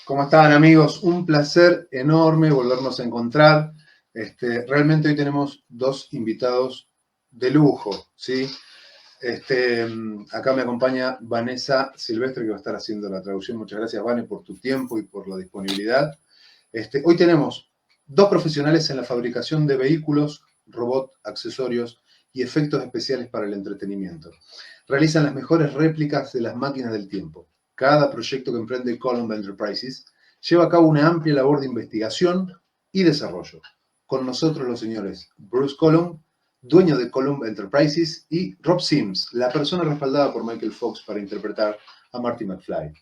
¿Cómo están, amigos? Un placer enorme volvernos a encontrar. Realmente hoy tenemos dos invitados de lujo, ¿sí? Acá me acompaña Vanessa Silvestre, que va a estar haciendo la traducción. Muchas gracias, Vane, por tu tiempo y por la disponibilidad. Hoy tenemos dos profesionales en la fabricación de vehículos, robots, accesorios y efectos especiales para el entretenimiento. Realizan las mejores réplicas de las máquinas del tiempo. Cada proyecto que emprende Coulombe Enterprises lleva a cabo una amplia labor de investigación y desarrollo. Con nosotros los señores Bruce Coulombe, dueño de Coulombe Enterprises, y Rob Sims, la persona respaldada por Michael Fox para interpretar a Marty McFly.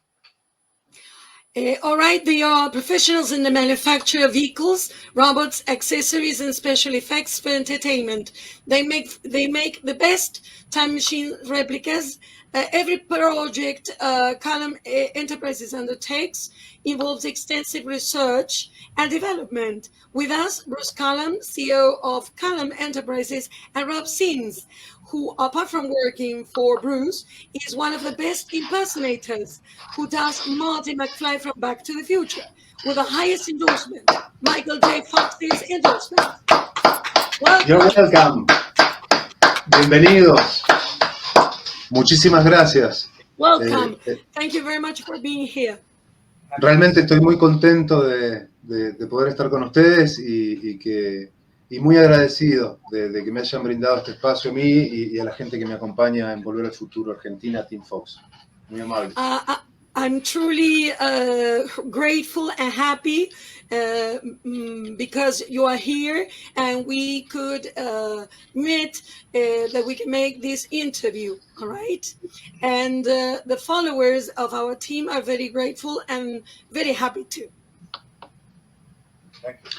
All right, they are professionals in the manufacture of vehicles, robots, accessories, and special effects for entertainment. They make the best time machine replicas. Every project Coulombe Enterprises undertakes involves extensive research and development. With us, Bruce Coulombe, CEO of Coulombe Enterprises, and Rob Sims, who, apart from working for Bruce, is one of the best impersonators, who does Marty McFly from Back to the Future, with the highest endorsement, Michael J. Fox's endorsement. Welcome. You're welcome. Bienvenidos. Muchísimas gracias. Welcome. Thank you very much for being here. Realmente estoy muy contento de poder estar con ustedes y muy agradecido de que me hayan brindado este espacio a mí y a la gente que me acompaña en Volver al Futuro Argentina, Team Fox. Muy amable. I'm truly grateful and happy because you are here and we could meet that we can make this interview, all right? And the followers of our team are very grateful and very happy too. Thank you.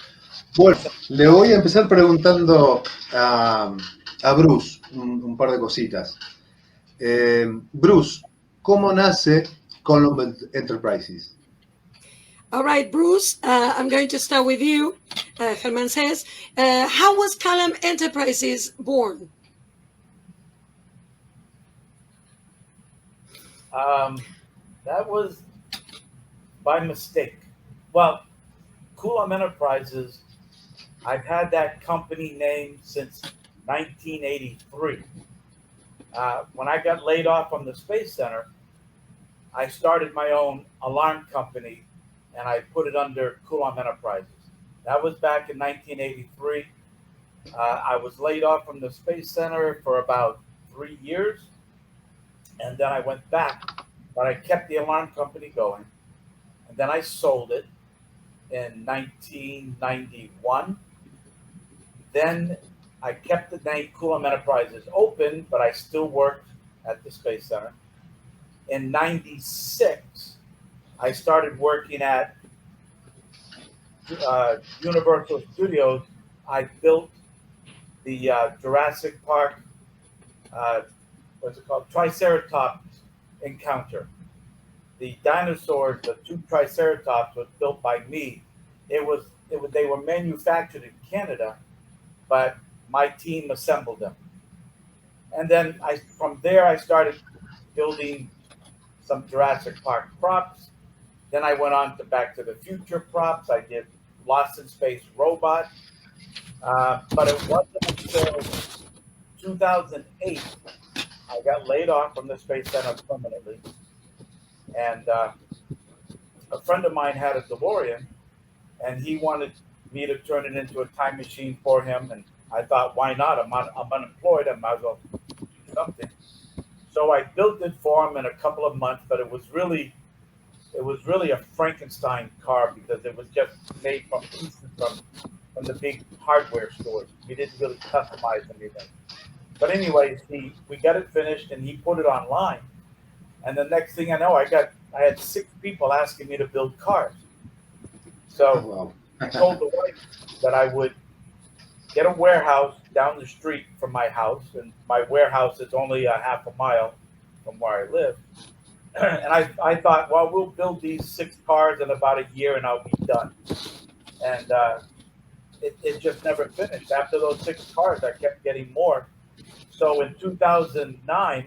Bueno, le voy a empezar preguntando a Bruce un par de cositas. Bruce, ¿cómo nace Coulombe Enterprises? All right, Bruce, I'm going to start with you. Germán says, how was Coulombe Enterprises born? That was by mistake. Well, Coulombe Enterprises, I've had that company name since 1983. When I got laid off from the Space Center, I started my own alarm company and I put it under Coulombe Enterprises. That was back in 1983. I was laid off from the Space Center for about 3 years. And then I went back, but I kept the alarm company going. And then I sold it in 1991. Then I kept the name Coulombe Enterprises open, but I still worked at the Space Center. In 96, I started working at Universal Studios. I built the Jurassic Park, what's it called? Triceratops encounter. The dinosaurs, the two Triceratops, was built by me. They were manufactured in Canada, but my team assembled them. And then from there I started building some Jurassic Park props. Then I went on to Back to the Future props. I did Lost in Space Robot. But it wasn't until 2008 I got laid off from the Space Center permanently. And a friend of mine had a DeLorean, and he wanted me to turn it into a time machine for him. And I thought, why not? I'm unemployed. I might as well do something. So I built it for him in a couple of months, but it was really a Frankenstein car because it was just made from pieces from the big hardware stores. We didn't really customize anything. But anyways, we got it finished and he put it online. And the next thing I know, I had 6 people asking me to build cars. So I told the wife that I would get a warehouse down the street from my house, and my warehouse is only a half a mile from where I live. And I thought, well, we'll build these 6 cars in about a year and I'll be done. And it just never finished. After those 6 cars, I kept getting more. So in 2009,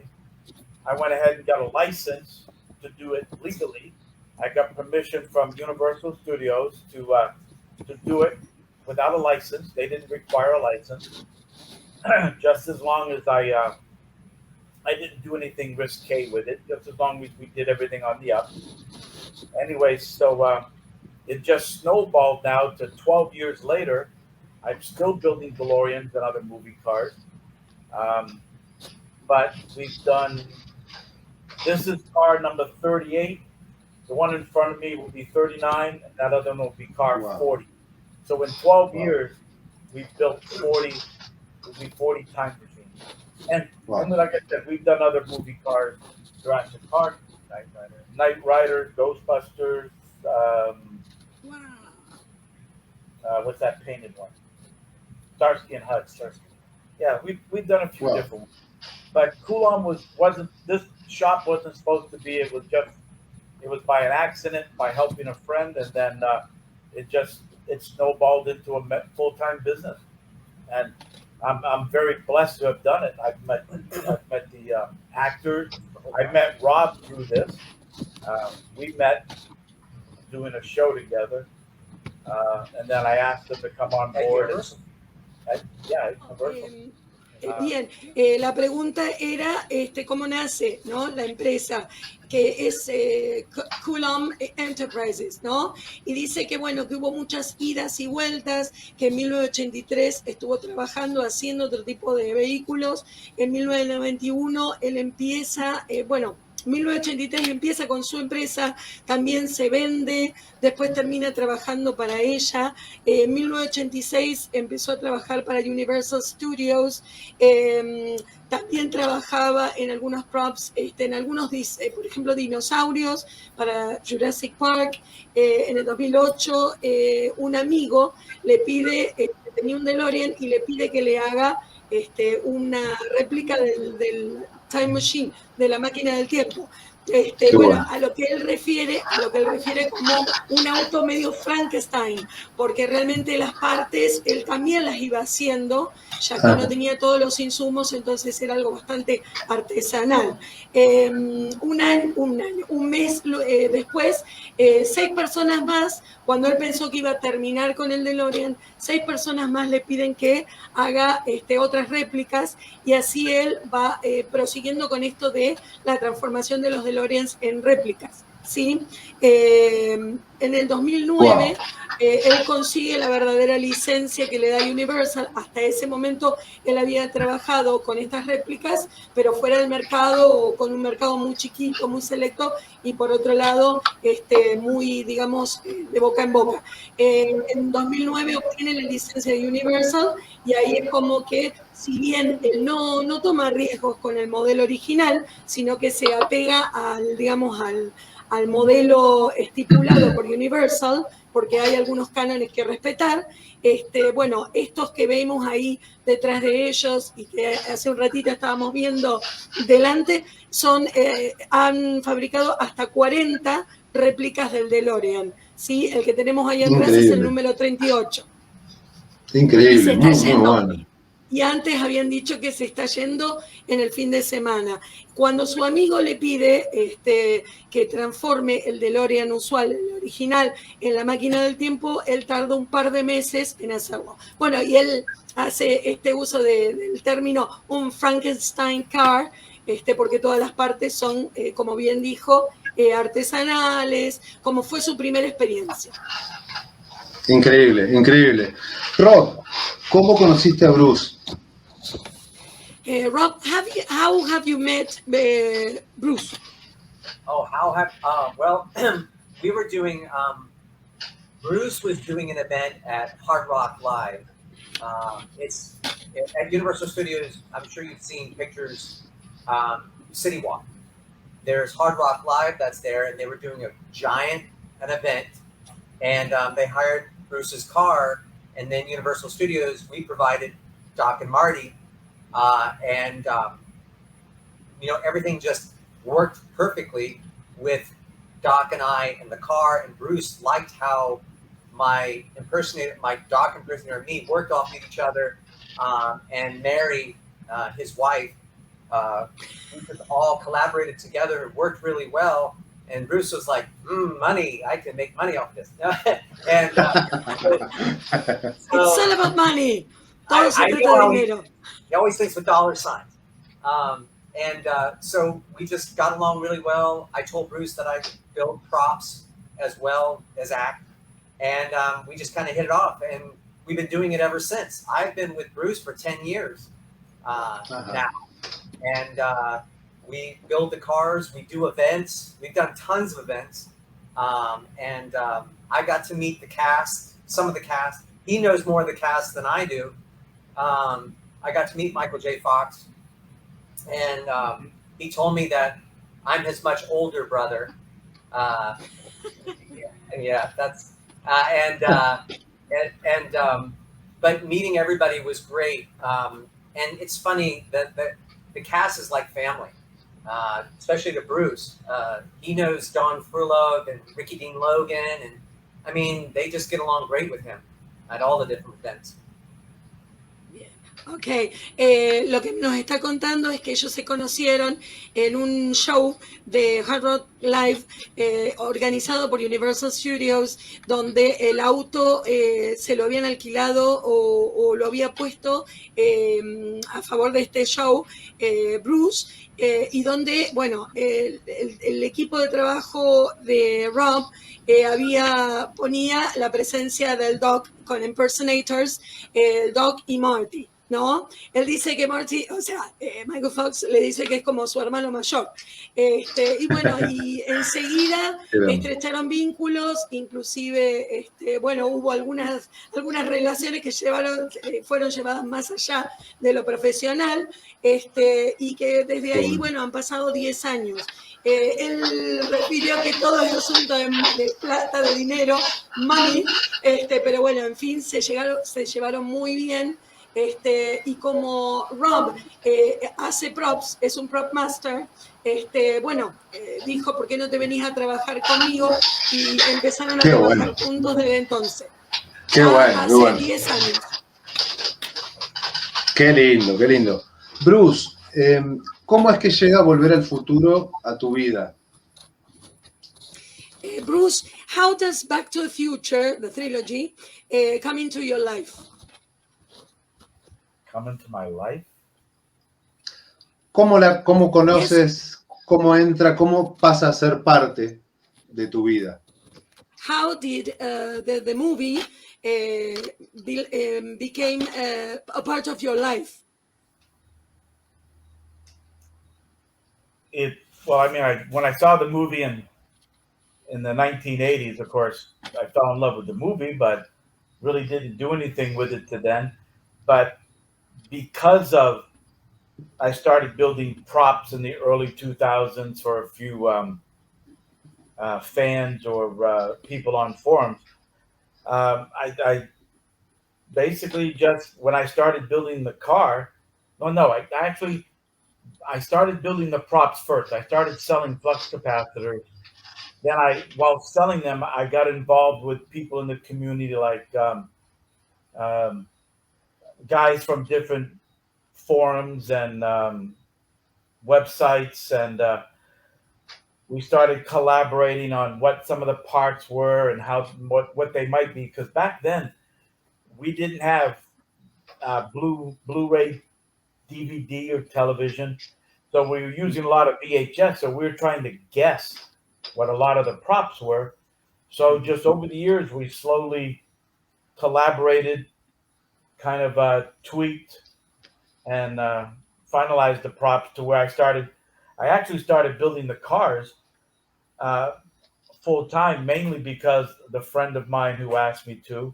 I went ahead and got a license to do it legally. I got permission from Universal Studios to do it without a license. They didn't require a license, just as long as I didn't do anything risque with it. Just as long as we did everything on the up. Anyway, so it just snowballed now to 12 years later. I'm still building DeLoreans and other movie cars. But we've done, this is car number 38. The one in front of me will be 39, and that other one will be car 40. So in 12 years, we've built 40, will be 40 time machines. And like I said, we've done other movie cars, Jurassic Park, Knight Rider, Ghostbusters, what's that painted one? Starsky and Hutch. Yeah, we've done a few different ones. But Coulombe wasn't this shop wasn't supposed to be. It was by an accident, by helping a friend, and then it snowballed into a full-time business. And I'm very blessed to have done it. I've met the actors. I met Rob through this. We met doing a show together, and then I asked him to come on board. Bien, la pregunta era cómo nace, ¿no? La empresa que es Coulombe Enterprises, ¿no? Y dice que bueno, que hubo muchas idas y vueltas, que en 1983 estuvo trabajando haciendo otro tipo de vehículos, en 1991 él empieza, 1983 empieza con su empresa, también se vende, después termina trabajando para ella. En 1986 empezó a trabajar para Universal Studios, también trabajaba en algunos props, en algunos, por ejemplo, dinosaurios para Jurassic Park. En el 2008 un amigo le pide, tenía un DeLorean y le pide que le haga una réplica del Time Machine, de la máquina del tiempo. A lo que él refiere como un auto medio Frankenstein, porque realmente las partes él también las iba haciendo, ya que no tenía todos los insumos, entonces era algo bastante artesanal. Un mes después, 6 personas más, cuando él pensó que iba a terminar con el DeLorean, 6 personas más le piden que haga otras réplicas, y así él va prosiguiendo con esto de la transformación de los DeLoreans en réplicas, ¿sí? En el 2009 él consigue la verdadera licencia que le da Universal. Hasta ese momento él había trabajado con estas réplicas, pero fuera del mercado, o con un mercado muy chiquito, muy selecto, y por otro lado muy, digamos, de boca en boca. En 2009 obtiene la licencia de Universal, y ahí es como que, si bien él no toma riesgos con el modelo original, sino que se apega al modelo estipulado por Universal, porque hay algunos cánones que respetar. Estos que vemos ahí detrás de ellos y que hace un ratito estábamos viendo delante, han fabricado hasta 40 réplicas del DeLorean, ¿sí? El que tenemos ahí atrás es el número 38. Increíble, muy bueno. Y antes habían dicho que se está yendo en el fin de semana. Cuando su amigo le pide que transforme el DeLorean usual, el original, en la máquina del tiempo, él tarda un par de meses en hacerlo. Bueno, y él hace uso del término un Frankenstein car, porque todas las partes son, como bien dijo, artesanales, como fue su primera experiencia. Increíble, increíble. Rob, ¿cómo conociste a Bruce? Rob, how have you met Bruce? Well, we were doing, Bruce was doing an event at Hard Rock Live. It's at Universal Studios. I'm sure you've seen pictures, City Walk. There's Hard Rock Live that's there, and they were doing an event, and they hired Bruce's car, and then Universal Studios, we provided Doc and Marty, everything just worked perfectly with Doc and I and the car, and Bruce liked how my Doc impersonator and me worked off each other, and Mary, his wife, we just all collaborated together, worked really well, And Bruce was like, money, I can make money off this. And It's all about money. Todo se I trata know de how dinero. he always thinks with dollar signs. So we just got along really well. I told Bruce that I could build props as well as act. And we just kind of hit it off. And we've been doing it ever since. I've been with Bruce for 10 years now. And we build the cars. We do events. We've done tons of events. I got to meet the cast, some of the cast. He knows more of the cast than I do. I got to meet Michael J. Fox. And he told me that I'm his much older brother. Yeah, that's but meeting everybody was great. And it's funny that the cast is like family, especially to Bruce. He knows Don Furlog and Ricky Dean Logan, and I mean, they just get along great with him at all the different events. Ok, lo que nos está contando es que ellos se conocieron en un show de Hard Rock Live organizado por Universal Studios, donde el auto se lo habían alquilado o lo había puesto a favor de este show Bruce, y donde, bueno, el equipo de trabajo de Rob ponía la presencia del Doc con impersonators, el Doc y Marty, ¿no? Él dice que Marty, o sea, Michael Fox le dice que es como su hermano mayor. Y bueno, y enseguida estrecharon vínculos, inclusive, bueno, hubo algunas relaciones que fueron llevadas más allá de lo profesional, y que desde ahí, bueno, han pasado 10 años. Él refirió que todo es asunto de plata, de dinero, money, pero bueno, en fin, se llevaron muy bien. Y como Rob hace props, es un prop master, bueno, dijo, ¿por qué no te venís a trabajar conmigo? Y empezaron a trabajar juntos desde entonces. Qué bueno, hace qué bueno. 10 años. Qué lindo, qué lindo. Bruce, ¿cómo es que llega Volver al Futuro a tu vida? Bruce, how does Back to the Future, the trilogy, come into your life? Come into my life? ¿Cómo conoces, cómo entra, cómo pasa a ser parte de tu vida? How did the movie became a part of your life? Well, I mean, when I saw the movie in the 1980s, of course, I fell in love with the movie, but really didn't do anything with it to then. But because of, I started building props in the early 2000s for a few fans or people on forums. I basically just, when I started building the car, I started building the props first. I started selling flux capacitors. Then while selling them, I got involved with people in the community, like guys from different forums and websites, and we started collaborating on what some of the parts were and what they might be. Because back then, we didn't have Blu-ray, DVD, or television, so we were using a lot of VHS. So we were trying to guess what a lot of the props were. So just over the years, we slowly collaborated, kind of tweaked, and finalized the props to where I actually started building the cars full time, mainly because the friend of mine who asked me to.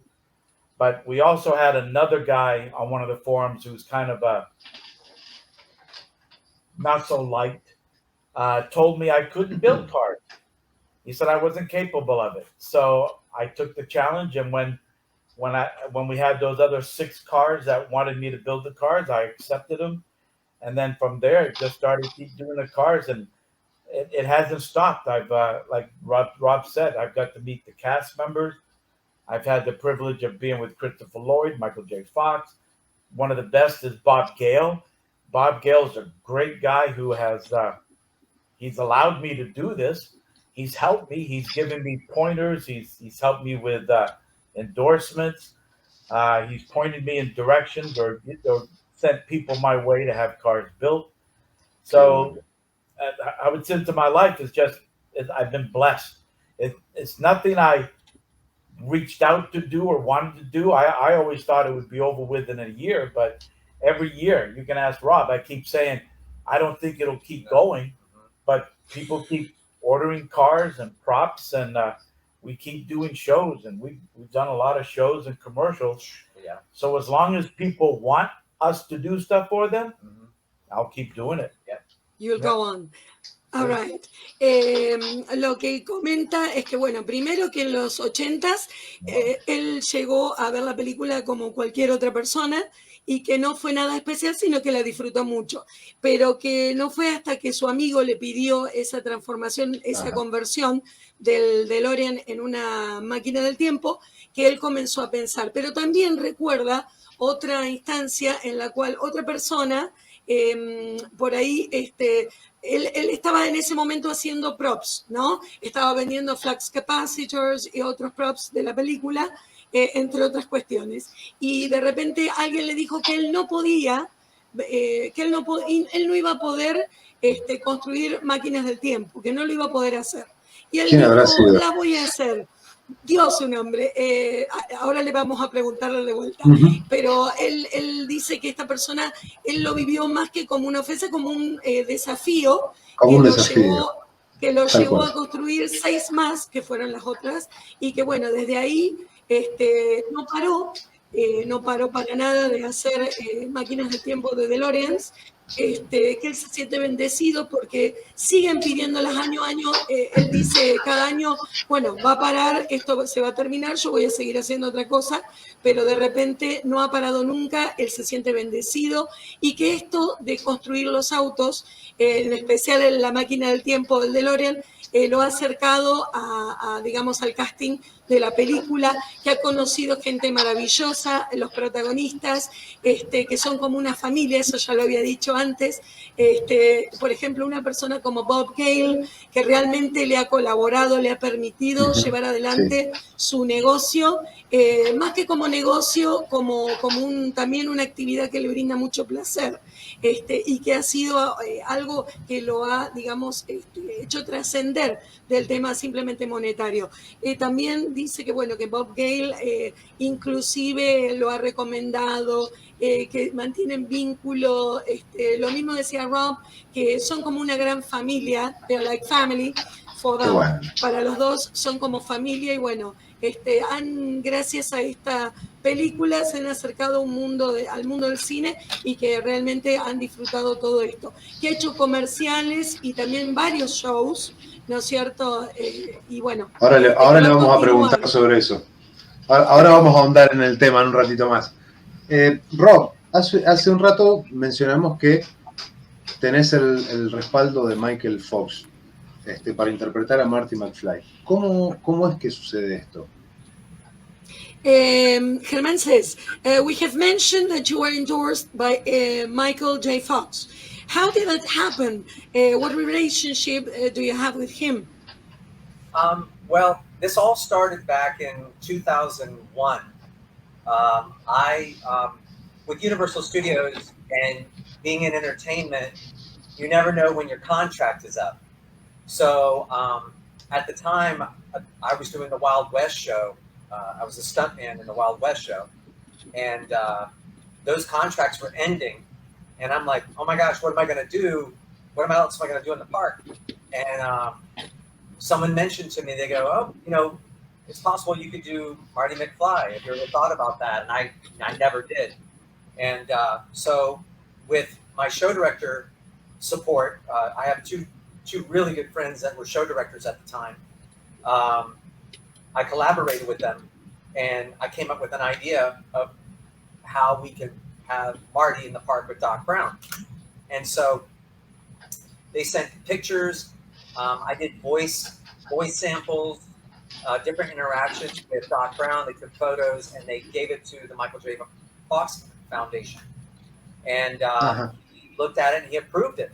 But we also had another guy on one of the forums who's kind of not so liked, told me I couldn't build cars. He said I wasn't capable of it. So I took the challenge, and when we had those other 6 cars that wanted me to build the cars, I accepted them. And then from there, just started keep doing the cars, and it hasn't stopped. I've like Rob said, I've got to meet the cast members. I've had the privilege of being with Christopher Lloyd, Michael J. Fox. One of the best is Bob Gale. Bob Gale is a great guy who has he's allowed me to do this. he's helped me. He's given me pointers. He's helped me with endorsements. He's pointed me in directions or sent people my way to have cars built. So I would say to my life is just I've been blessed. It's nothing I reached out to do or wanted to do. I always thought it would be over within a year, but every year you can ask Rob. I keep saying I don't think it'll keep going, but people keep ordering cars and props, and we keep doing shows, and we've done a lot of shows and commercials. Yeah. So as long as people want us to do stuff for them, I'll keep doing it. Yeah. You'll go on. All right. Lo que comenta es que, bueno, primero que en los 80s él llegó a ver la película como cualquier otra persona y que no fue nada especial, sino que la disfrutó mucho, pero que no fue hasta que su amigo le pidió esa transformación, esa conversión del DeLorean en una máquina del tiempo, que él comenzó a pensar. Pero también recuerda otra instancia en la cual otra persona, por ahí, él estaba en ese momento haciendo props, ¿no? Estaba vendiendo flux capacitors y otros props de la película, entre otras cuestiones. Y de repente alguien le dijo que él no podía, que él no iba a poder construir máquinas del tiempo, que no lo iba a poder hacer. Y él dijo, la voy a hacer. Dio su nombre, ahora le vamos a preguntarle de vuelta, pero él dice que esta persona, él lo vivió más que como una ofensa, como un desafío, que lo llevó a construir 6 más, que fueron las otras, y que bueno, desde ahí no paró para nada de hacer máquinas de tiempo de DeLoreans, que él se siente bendecido porque siguen pidiéndolas año a año. Él dice cada año, bueno, va a parar, esto se va a terminar, yo voy a seguir haciendo otra cosa, pero de repente no ha parado nunca, él se siente bendecido, y que esto de construir los autos, en especial en la máquina del tiempo del DeLorean, lo ha acercado digamos, al casting de la película, que ha conocido gente maravillosa, los protagonistas, que son como una familia, eso ya lo había dicho antes. Por ejemplo, una persona como Bob Gale, que realmente le ha colaborado, le ha permitido llevar adelante su negocio, más que como negocio, como también una actividad que le brinda mucho placer, y que ha sido algo que lo ha, digamos, hecho trascender del tema simplemente monetario. También dice que, bueno, que Bob Gale inclusive lo ha recomendado, que mantienen vínculo, lo mismo decía Rob, que son como una gran familia, they're like family for them. Bueno. Para los dos son como familia, y bueno, gracias a esta película se han acercado al mundo del cine, y que realmente han disfrutado todo esto, que ha hecho comerciales y también varios shows, ¿no es cierto? Y bueno. Ahora le vamos a preguntar sobre eso. Ahora vamos a ahondar en el tema en un ratito más. Rob, hace un rato mencionamos que tenés el respaldo de Michael Fox para interpretar a Marty McFly. ¿Cómo es que sucede esto? Germán says, we have mentioned that you were endorsed by Michael J. Fox. How did that happen? What relationship do you have with him? Well, this all started back in 2001. With Universal Studios and being in entertainment, you never know when your contract is up. So at the time, I was doing the Wild West show. I was a stuntman in the Wild West show. And those contracts were ending. And I'm like, oh my gosh, what am I going to do? What else am I going to do in the park? And someone mentioned to me, they go, oh, it's possible you could do Marty McFly. Have you ever thought about that? And I never did. And so with my show director support, I have two really good friends that were show directors at the time. I collaborated with them, and I came up with an idea of how we could have Marty in the park with Doc Brown. And so they sent pictures. I did voice samples, different interactions with Doc Brown. They took photos, and they gave it to the Michael J. Fox Foundation. And he looked at it, and he approved it.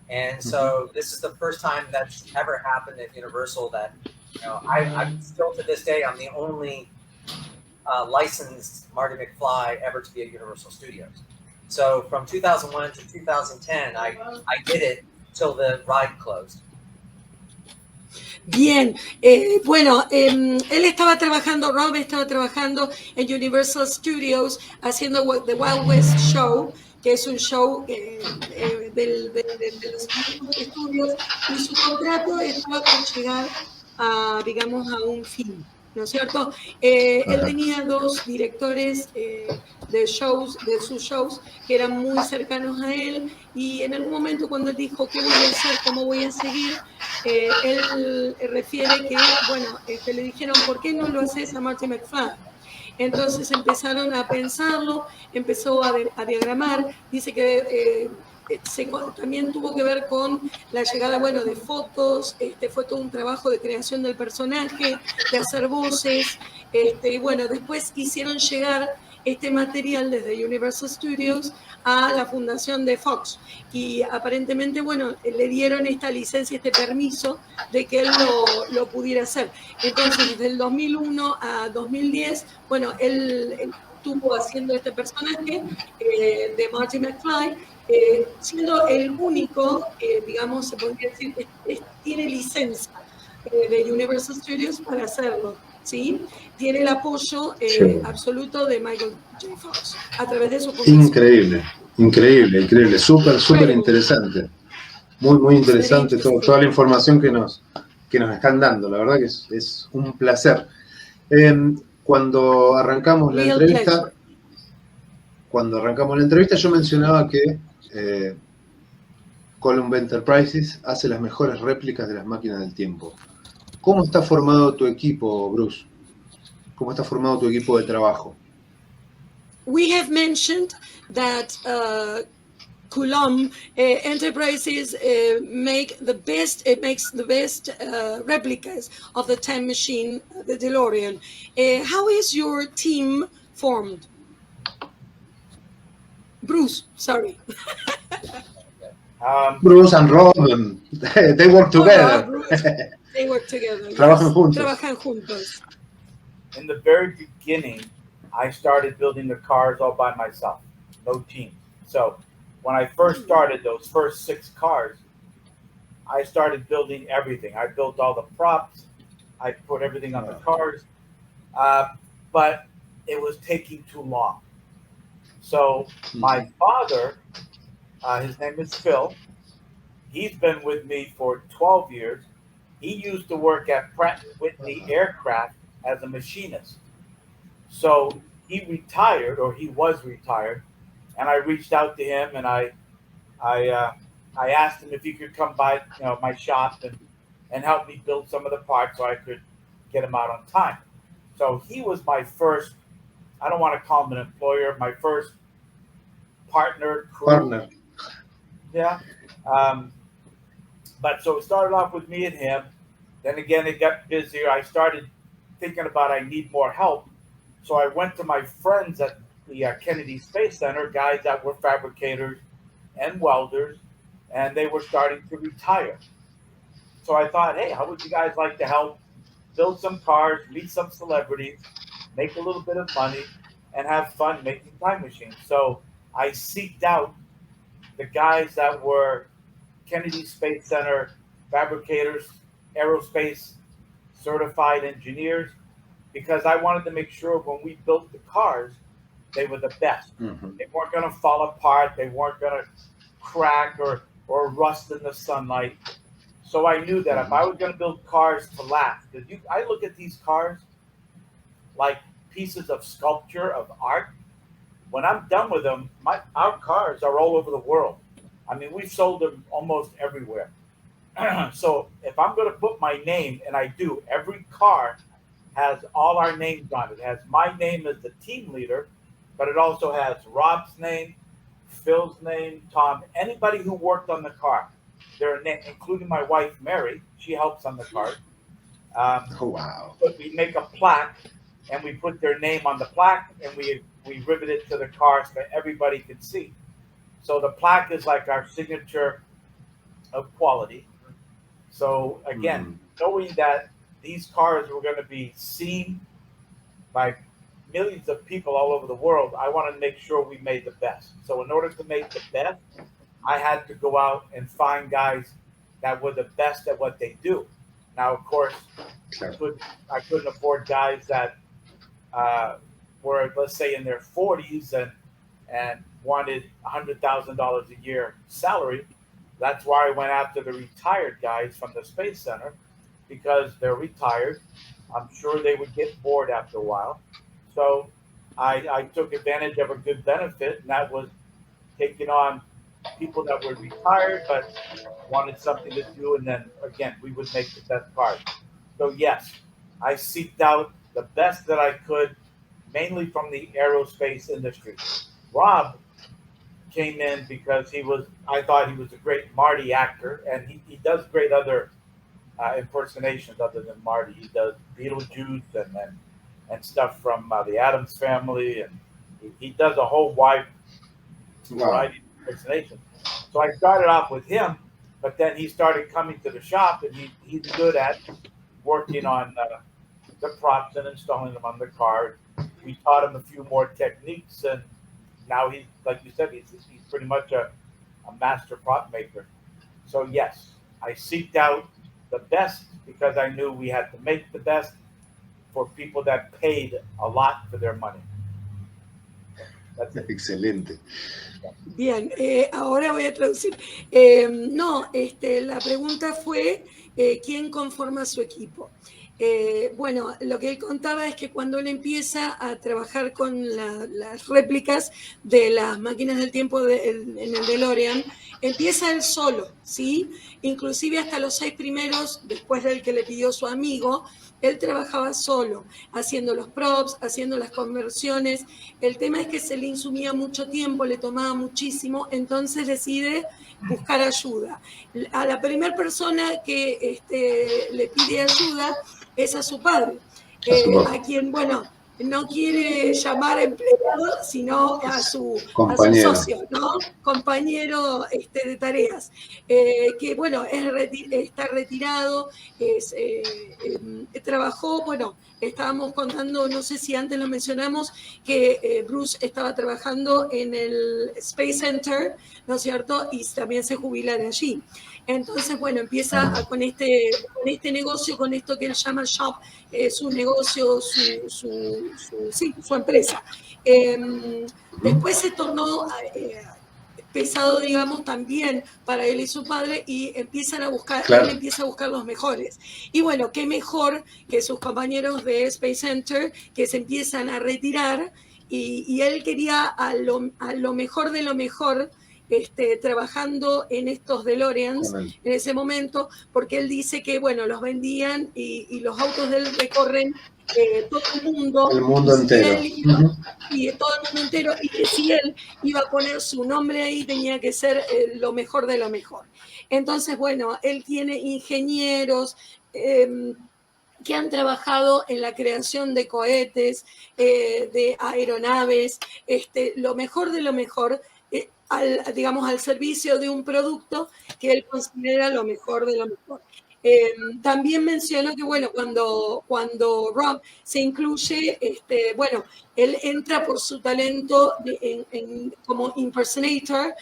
And so this is the first time that's ever happened at Universal that, I'm still to this day, I'm the only licensed Marty McFly ever to be at Universal Studios. So from 2001 to 2010, I did it till the ride closed. Bien, bueno, él estaba trabajando, Rob estaba trabajando en Universal Studios haciendo The Wild West Show, que es un show de los estudios, y su contrato estaba por llegar a, digamos, a un fin, ¿no es cierto? Él tenía dos directores de sus shows, que eran muy cercanos a él, y en algún momento cuando él dijo, ¿qué voy a hacer? ¿Cómo voy a seguir? Él refiere que, bueno, le dijeron, ¿por qué no lo haces a Marty McFly? Entonces empezaron a pensarlo, empezó a diagramar, dice que también tuvo que ver con la llegada, bueno, de fotos, fue todo un trabajo de creación del personaje, de hacer voces, y bueno, después hicieron llegar este material desde Universal Studios a la fundación de Fox y aparentemente, bueno, le dieron esta licencia, este permiso de que él lo pudiera hacer. Entonces, desde el 2001 a 2010, bueno, él estuvo haciendo este personaje de Marty McFly, siendo el único, digamos, se podría decir, que tiene licencia de Universal Studios para hacerlo, ¿sí? Tiene el apoyo absoluto de Michael J. Fox a través de su fundación. Increíble, súper interesante. Muy interesante toda la información que nos están dando, la verdad que es un placer. Cuando arrancamos la entrevista, yo mencionaba que Coulombe Enterprises hace las mejores réplicas de las máquinas del tiempo. ¿Cómo está formado tu equipo, Bruce? ¿Cómo está formado tu equipo de trabajo? We have mentioned that Coulombe Enterprises makes the best replicas of the time machine, the DeLorean. How is your team formed? Bruce, sorry. Bruce and Robin, they work together. They work together. Trabajan juntos. In the very beginning, I started building the cars all by myself, no team. So when I first started those first 6 cars, I started building everything. I built all the props. I put everything on the cars. But it was taking too long. So my father, his name is Phil. He's been with me for 12 years. He used to work at Pratt & Whitney Aircraft as a machinist. So he was retired, and I reached out to him and I asked him if he could come by, my shop and help me build some of the parts so I could get them out on time. So he was my first, I don't want to call him an employer, my first partner. Yeah. But so it started off with me and him. Then again, it got busier. I started thinking about I need more help. So I went to my friends at the Kennedy Space Center, guys that were fabricators and welders, and they were starting to retire. So I thought, hey, how would you guys like to help build some cars, meet some celebrities, make a little bit of money, and have fun making time machines? So I seeked out the guys that were Kennedy Space Center fabricators, aerospace certified engineers, because I wanted to make sure when we built the cars, they were the best. They weren't going to fall apart. They weren't going to crack or rust in the sunlight. So I knew that if I was going to build cars to last, because I look at these cars like pieces of sculpture, of art. When I'm done with them, our cars are all over the world. I mean, we've sold them almost everywhere. So if I'm going to put my name, and I do, every car has all our names on it. It has my name as the team leader, but it also has Rob's name, Phil's name, Tom, anybody who worked on the car. Their name, including my wife, Mary. She helps on the car. Wow. But we make a plaque, and we put their name on the plaque, and we rivet it to the car so that everybody can see. So the plaque is like our signature of quality. So again, knowing that these cars were going to be seen by millions of people all over the world, I want to make sure we made the best. So in order to make the best, I had to go out and find guys that were the best at what they do. Now, of course, I couldn't afford guys that were, let's say, in their 40s and wanted $100,000 a year salary. That's why I went after the retired guys from the Space Center, because they're retired. I'm sure they would get bored after a while. So I took advantage of a good benefit, and that was taking on people that were retired but wanted something to do, and then again we would make the best cars. So yes, I seeked out the best that I could, mainly from the aerospace industry. Rob came in because I thought he was a great Marty actor, and he does great other impersonations other than Marty. He does Beetlejuice and stuff from the Addams Family, and he does a whole wide variety of impersonations. So I started off with him, but then he started coming to the shop, and he's good at working on the props and installing them on the car. We taught him a few more techniques, and now he's, like you said, he's pretty much a master prop maker. So yes, I seeked out the best because I knew we had to make the best for people that paid a lot for their money. Excelente. Bien, ahora voy a traducir. La pregunta fue ¿quién conforma su equipo? Bueno, lo que él contaba es que cuando él empieza a trabajar con las réplicas de las máquinas del tiempo en el DeLorean, empieza él solo, ¿sí? Inclusive hasta los 6 primeros, después del que le pidió su amigo, él trabajaba solo, haciendo los props, haciendo las conversiones. El tema es que se le insumía mucho tiempo, le tomaba muchísimo, entonces decide buscar ayuda. A la primera persona que le pide ayuda es a su padre, a quien, bueno, no quiere llamar empleado, sino a su socio, ¿no? Compañero de tareas, que, bueno, está retirado, trabajó, bueno, estábamos contando, no sé si antes lo mencionamos, que Bruce estaba trabajando en el Space Center, ¿no es cierto? Y también se jubila de allí. Entonces, bueno, empieza con este negocio, con esto que él llama shop, su negocio, su empresa. Después se tornó pesado, digamos, también para él y su padre, y empiezan a buscar, él empieza a buscar los mejores. Y bueno, qué mejor que sus compañeros de Space Center, que se empiezan a retirar, y él quería a lo mejor de lo mejor, trabajando en estos DeLoreans en ese momento, porque él dice que, bueno, los vendían y los autos de él recorren todo el mundo entero. Y todo el mundo entero, y que si él iba a poner su nombre ahí, tenía que ser lo mejor de lo mejor. Entonces, bueno, él tiene ingenieros que han trabajado en la creación de cohetes, de aeronaves, lo mejor de lo mejor, al servicio de un producto que él considera lo mejor de lo mejor. También mencionó que, bueno, cuando Rob se incluye, bueno, él entra por su talento como impersonator,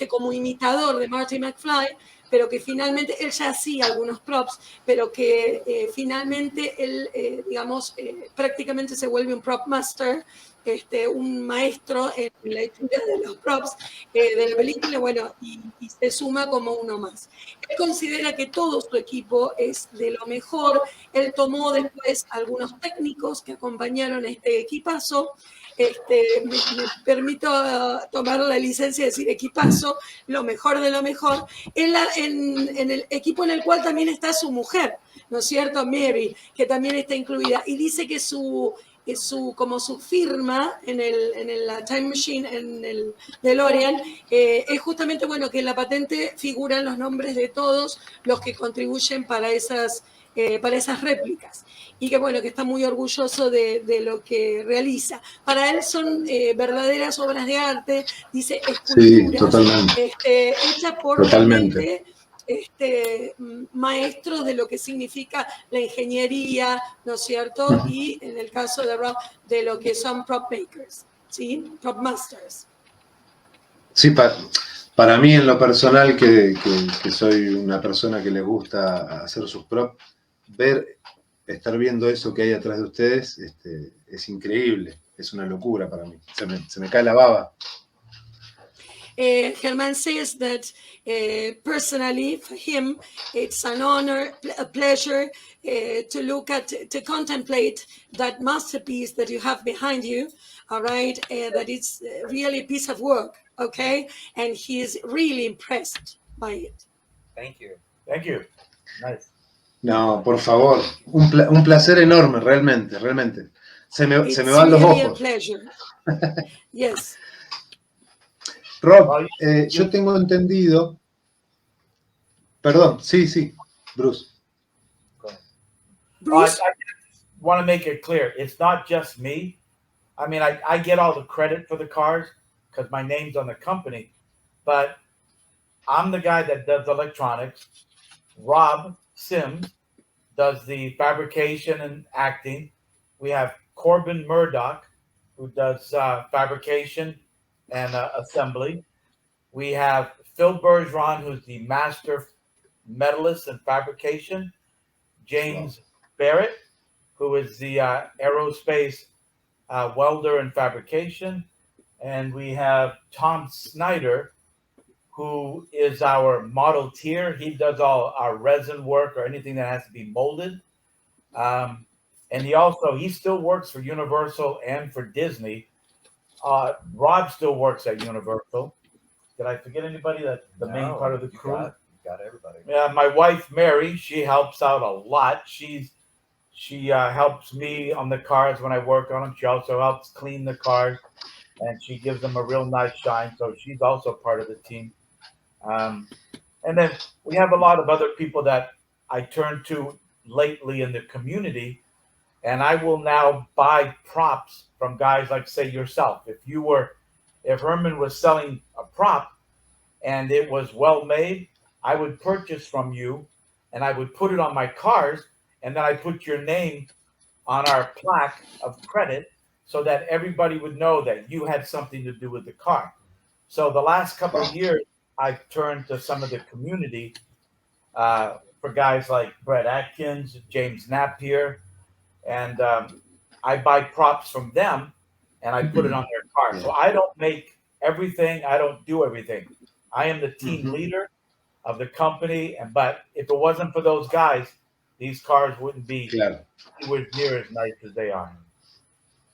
como imitador de Marty McFly, pero que finalmente él ya hacía algunos props, pero que finalmente él, prácticamente se vuelve un prop master, un maestro en la historia de los props de la película, bueno, y se suma como uno más. Él considera que todo su equipo es de lo mejor. Él tomó después algunos técnicos que acompañaron a este equipazo. Me permito tomar la licencia de decir equipazo, lo mejor de lo mejor, en el equipo en el cual también está su mujer, ¿no es cierto? Mary, que también está incluida, y dice que como su firma en la Time Machine, en el DeLorean, es justamente, bueno, que en la patente figuran los nombres de todos los que contribuyen para esas réplicas, y que, bueno, que está muy orgulloso de lo que realiza. Para él son verdaderas obras de arte, dice, esculturas, hechas por realmente maestros de lo que significa la ingeniería, ¿no es cierto? Y en el caso de Rob, de lo que son prop makers, ¿sí? Prop masters. Sí, para mí en lo personal, que soy una persona que le gusta hacer sus props, estar viendo eso que hay atrás de ustedes, es increíble, es una locura para mí, se me cae la baba. Germán says that personally, for him, it's an honor, a pleasure to look at, to contemplate that masterpiece that you have behind you, all right? That it's really a piece of work, okay? And he is really impressed by it. Thank you. Thank you. Nice. No, por favor, un placer enorme, realmente. Se me van los really ojos. A pleasure. Yes. Rob, yo tengo entendido... Perdón, sí, Bruce. Bruce? I want to make it clear. It's not just me. I mean, I get all the credit for the cars because my name's on the company, but I'm the guy that does electronics. Rob Sims does the fabrication and acting. We have Corbin Murdoch, who does fabrication and assembly. We have Phil Bergeron, who's the master metallist and fabrication. James Barrett, who is the aerospace welder and fabrication. And we have Tom Snyder, who is our model tier. He does all our resin work or anything that has to be molded. And he still works for Universal and for Disney. Rob still works at Universal. Did I forget anybody? That's the main part of the crew. You got everybody. Yeah, my wife Mary, she helps out a lot. She helps me on the cars when I work on them. She also helps clean the cars, and she gives them a real nice shine. So she's also part of the team. And then we have a lot of other people that I turn to lately in the community, and I will now buy props from guys like, say, yourself. If Herman was selling a prop and it was well made, I would purchase from you and I would put it on my cars, and then I put your name on our plaque of credit so that everybody would know that you had something to do with the car. So the last couple of years, I've turned to some of the community for guys like Brett Atkins, James Napier, and I buy props from them and I put it on their car. Yeah. So I don't make everything. I don't do everything. I am the team leader of the company. But if it wasn't for those guys, these cars wouldn't be anywhere near as nice as they are.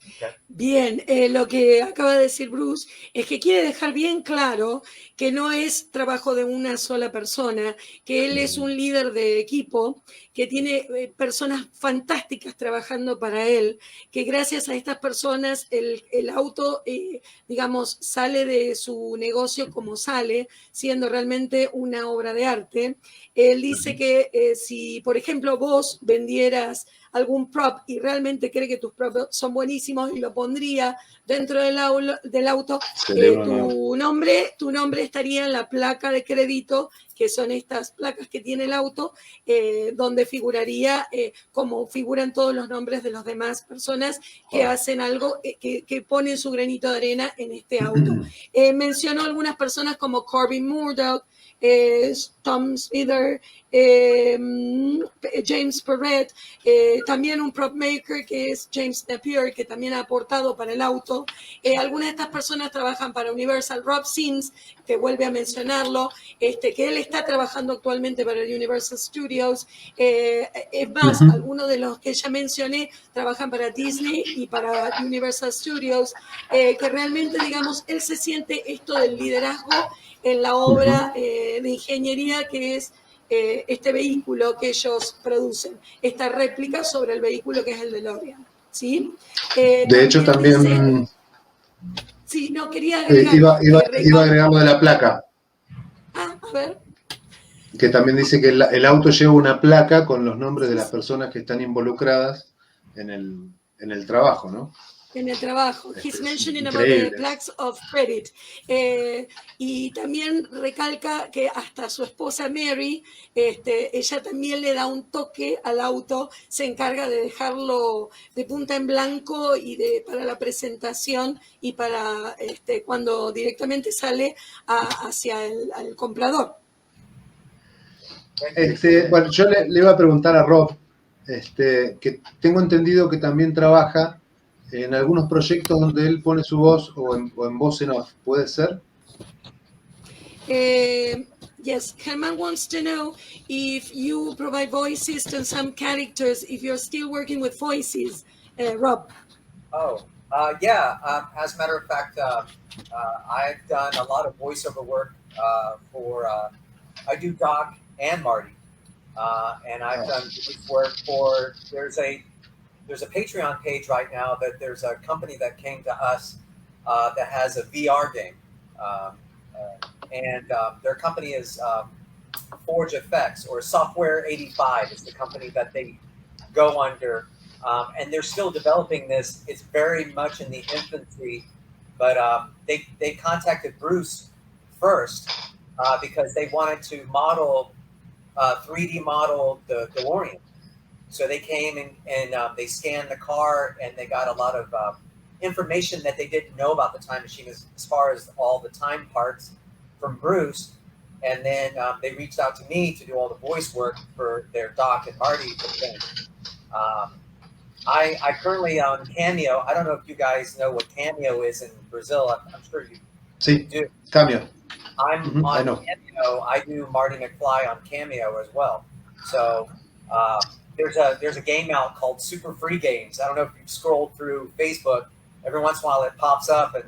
Okay. Bien, lo que acaba de decir Bruce es que quiere dejar bien claro que no es trabajo de una sola persona, que él es un líder de equipo, que tiene personas fantásticas trabajando para él, que gracias a estas personas el auto, digamos, sale de su negocio como sale, siendo realmente una obra de arte. Él dice que si, por ejemplo, vos vendieras algún prop y realmente cree que tus props son buenísimos y lo pondría dentro del auto, tu nombre estaría en la placa de crédito, que son estas placas que tiene el auto, donde figuraría como figuran todos los nombres de las demás personas que hacen algo, que ponen su granito de arena en este auto. Mencionó algunas personas como Corbin Murdoch, Tom Snyder, James Barrett, también un prop maker que es James Napier, que también ha aportado para el auto. Algunas de estas personas trabajan para Universal. Rob Sims, que vuelve a mencionarlo, que él está trabajando actualmente para Universal Studios. Es más, algunos de los que ya mencioné trabajan para Disney y para Universal Studios, que realmente, digamos, él se siente esto del liderazgo en la obra de ingeniería que es este vehículo que ellos producen, esta réplica sobre el vehículo que es el DeLorean, ¿sí? De hecho, también... Sí, no, quería agregar... iba a agregar lo de la placa. A ver. Que también dice que el auto lleva una placa con los nombres de las personas que están involucradas en el trabajo, ¿no? En el trabajo. He's Es mentioning about the increíble. plaques of credit. Y también recalca que hasta su esposa Mary, ella también le da un toque al auto, se encarga de dejarlo de punta en blanco y para la presentación y para cuando directamente sale hacia el comprador. Bueno, yo le iba a preguntar a Rob, que tengo entendido que también trabaja en algunos proyectos donde él pone su voz o en voz en off. ¿Puede ser? Yes, Herman wants to know if you provide voices to some characters, if you're still working with voices, Rob. Yeah. As a matter of fact, I've done a lot of voiceover work for. I do Doc and Marty, and I've done work for. There's a Patreon page right now that there's a company that came to us that has a VR game, and their company is Forge Effects, or Software 85 is the company that they go under. And they're still developing this. It's very much in the infancy, but they contacted Bruce first because they wanted to model 3D model the DeLorean. So they came and they scanned the car, and they got a lot of information that they didn't know about the time machine as far as all the time parts from Bruce. And then they reached out to me to do all the voice work for their Doc and Marty thing. I currently on Cameo. I don't know if you guys know what Cameo is in Brazil. I'm sure you do. Cameo. I'm on Cameo. I do Marty McFly on Cameo as well. So there's a game out called Super Free Games. I don't know if you've scrolled through Facebook. Every once in a while it pops up, and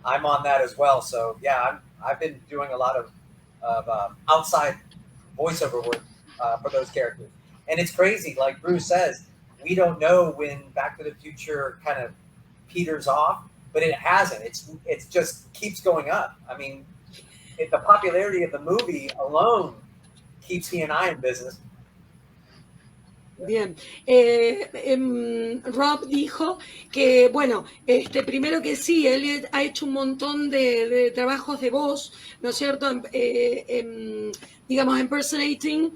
I'm on that as well. So yeah, I've been doing a lot of outside voiceover work for those characters, and it's crazy. Like Bruce says, we don't know when Back to the Future kind of peters off, but it hasn't. It's just keeps going up. I mean, the popularity of the movie alone keeps he&I in business. Bien, Rob dijo que, bueno, primero que sí, él ha hecho un montón de trabajos de voz, ¿no es cierto? Digamos, impersonating,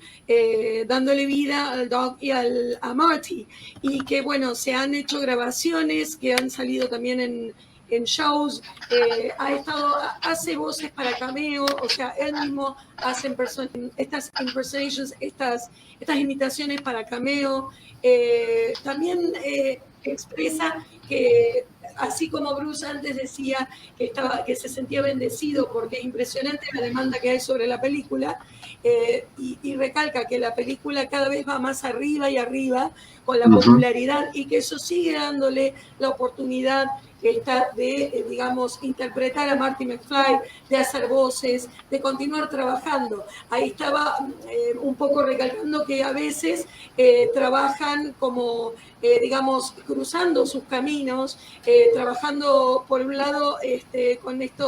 dándole vida al Doc y a Marty. Y que, bueno, se han hecho grabaciones que han salido también en shows, hace voces para Cameo, o sea, él mismo hace estas impersonations, estas imitaciones para Cameo. También expresa que, así como Bruce antes decía que se sentía bendecido porque es impresionante la demanda que hay sobre la película, y recalca que la película cada vez va más arriba y arriba con la popularidad, y que eso sigue dándole la oportunidad de, digamos, interpretar a Marty McFly, de hacer voces, de continuar trabajando. Ahí estaba un poco recalcando que a veces trabajan como, digamos, cruzando sus caminos, trabajando por un lado con este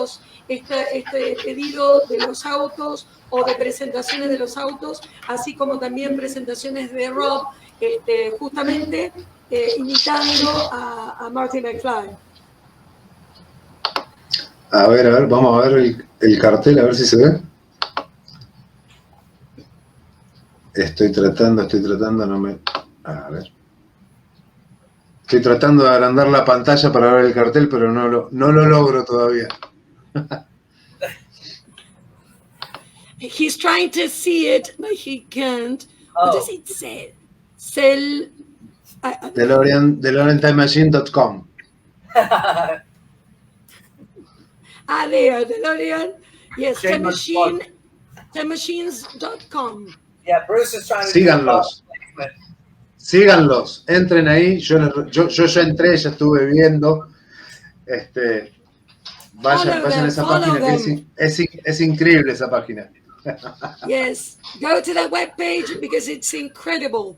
pedido de los autos o de presentaciones de los autos, así como también presentaciones de Rob, justamente imitando a Marty McFly. A ver, vamos a ver el cartel, a ver si se ve. Estoy tratando, no me... A ver. Estoy tratando de agrandar la pantalla para ver el cartel, pero no lo logro todavía. He's trying to see it, but he can't. What does it say? DeLoreanTimeMachine.com. There, DeLorean. Yes, timemachines.com. Yeah, Bruce is trying to Síganlos, entren ahí. Yo ya entré, ya estuve viendo. Vayan a esa página, que es increíble esa página. Yes, go to that webpage because it's incredible.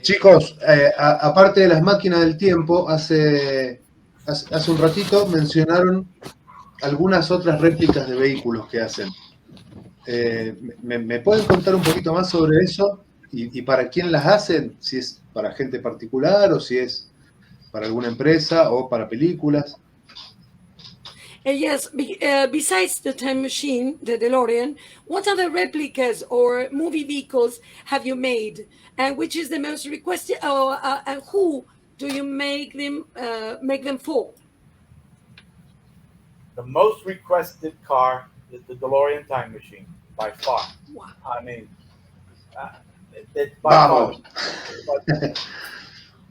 Chicos, aparte de las máquinas del tiempo, hace un ratito mencionaron algunas otras réplicas de vehículos que hacen. ¿Me pueden contar un poquito más sobre eso? ¿Y para quién las hacen? Si es para gente particular o si es para alguna empresa o para películas. Yes, besides the time machine, the DeLorean, what other replicas or movie vehicles have you made? And which is the most requested, and who do you make them for? The most requested car is the DeLorean time machine, by far. Wow. I mean, it's by far. Vamos. But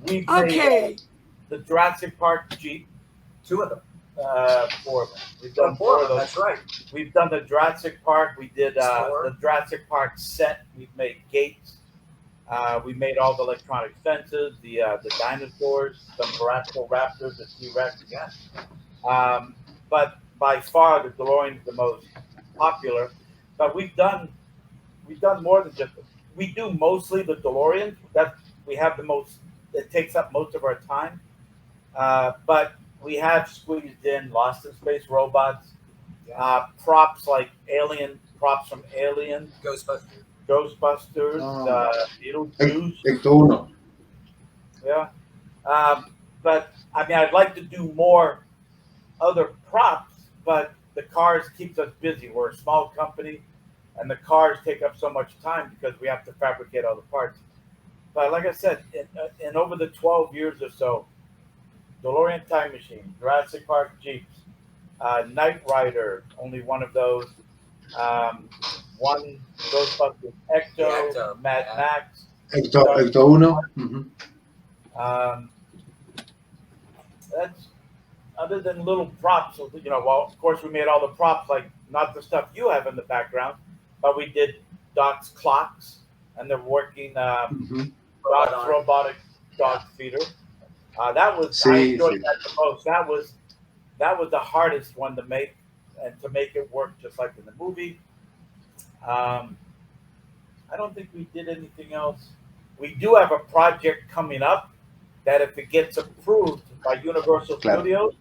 we've Okay. made the Jurassic Park Jeep, 2 of them. 4 of them. We've done 4 of those. That's right. We've done the Jurassic Park. We did Store. the Jurassic Park set. We've made gates. We made all the electronic fences, the dinosaurs, the Velociraptors, the T-Rex. Yeah. But by far, the DeLorean is the most popular. But we've done more than just. We do mostly the DeLorean. That we have the most. It takes up most of our time. But we have squeezed in Lost in Space robots, props like props from Alien, Ghostbusters. Beetlejuice. Hector 1. Yeah. But I mean, I'd like to do more other props, but the cars keeps us busy. We're a small company, and the cars take up so much time because we have to fabricate all the parts. But like I said, in over the 12 years or so, DeLorean time machine, Jurassic Park Jeeps, Knight Rider, only one of those, one Ghostbusters Ecto, Mad Max. Hector 1. That's other than little props. Well, of course we made all the props, like not the stuff you have in the background, but we did Doc's clocks and the working Doc's robotic dog feeder. That was I enjoyed that the most. That was the hardest one to make, and to make it work just like in the movie. I don't think we did anything else. We do have a project coming up that if it gets approved by Universal Studios,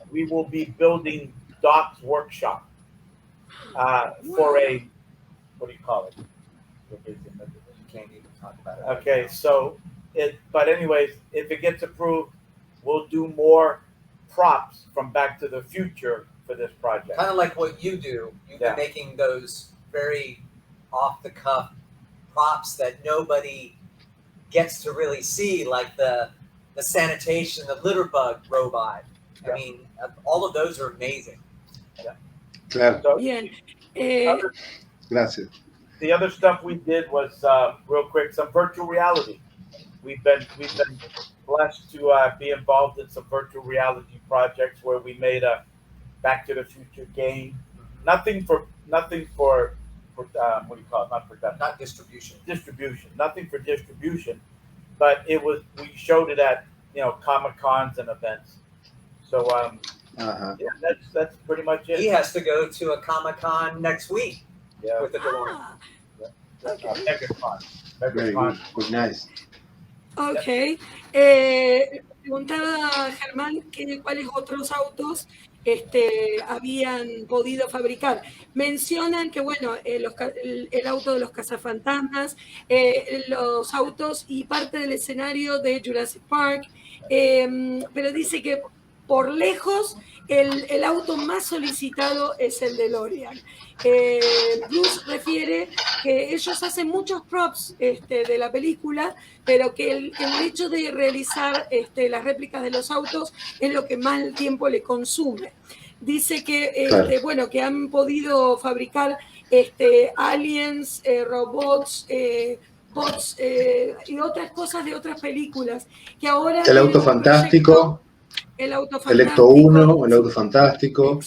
we will be building Doc's workshop for a, what do you call it? You can't even talk about it. Okay, so but anyways, if it gets approved, we'll do more props from Back to the Future for this project. Kind of like what you do. You've been making those very off-the-cuff props that nobody gets to really see, like the sanitation, the litter bug robot. I mean, all of those are amazing. Claro. So, Bien. Gracias. The other stuff we did was real quick, some virtual reality. We've been blessed to be involved in some virtual reality projects where we made a Back to the Future game. Nothing for what do you call it? Not production. Not distribution. Distribution. Nothing for distribution, but we showed it at Comic-Cons and events. So yeah, that's pretty much it. He has to go to a Comic-Con next week with the DeLorean. Megacon. Very good. Nice. Ok. Preguntaba Germán cuáles otros autos habían podido fabricar. Mencionan que, bueno, el auto de los cazafantasmas, los autos y parte del escenario de Jurassic Park, pero dice que por lejos el auto más solicitado es el DeLorean. Bruce refiere que ellos hacen muchos props de la película, pero que el hecho de realizar las réplicas de los autos es lo que más tiempo le consume. Dice que, bueno, que han podido fabricar aliens, robots, bots y otras cosas de otras películas. Que ahora el auto fantástico. El Ecto 1, el auto fantástico.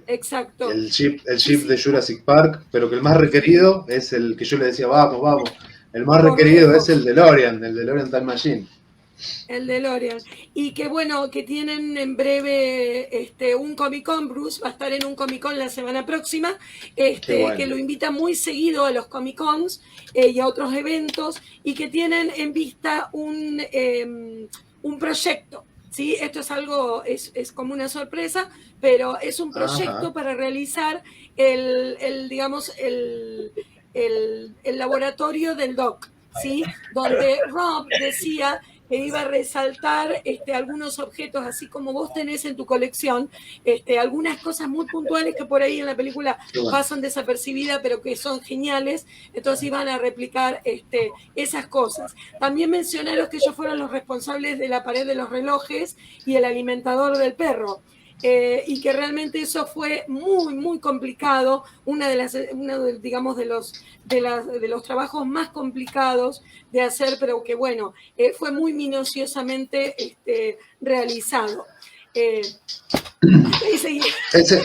Exacto. El jeep de Jurassic Park, pero que el más requerido es el que yo le decía, vamos. El más requerido es el DeLorean Time Machine. El DeLorean. Y que bueno, que tienen en breve un Comic Con. Bruce va a estar en un Comic Con la semana próxima, bueno, que lo invita muy seguido a los Comic Cons y a otros eventos, y que tienen en vista un proyecto. ¿Sí? Esto es algo, es como una sorpresa, pero es un proyecto para realizar el laboratorio del Doc, ¿sí? Donde Rob decía que iba a resaltar algunos objetos, así como vos tenés en tu colección, algunas cosas muy puntuales que por ahí en la película pasan desapercibidas, pero que son geniales, entonces iban a replicar esas cosas. También mencionaron que ellos fueron los responsables de la pared de los relojes y el alimentador del perro. Y que realmente eso fue muy, muy complicado, digamos, de los trabajos más complicados de hacer, pero que bueno, fue muy minuciosamente realizado.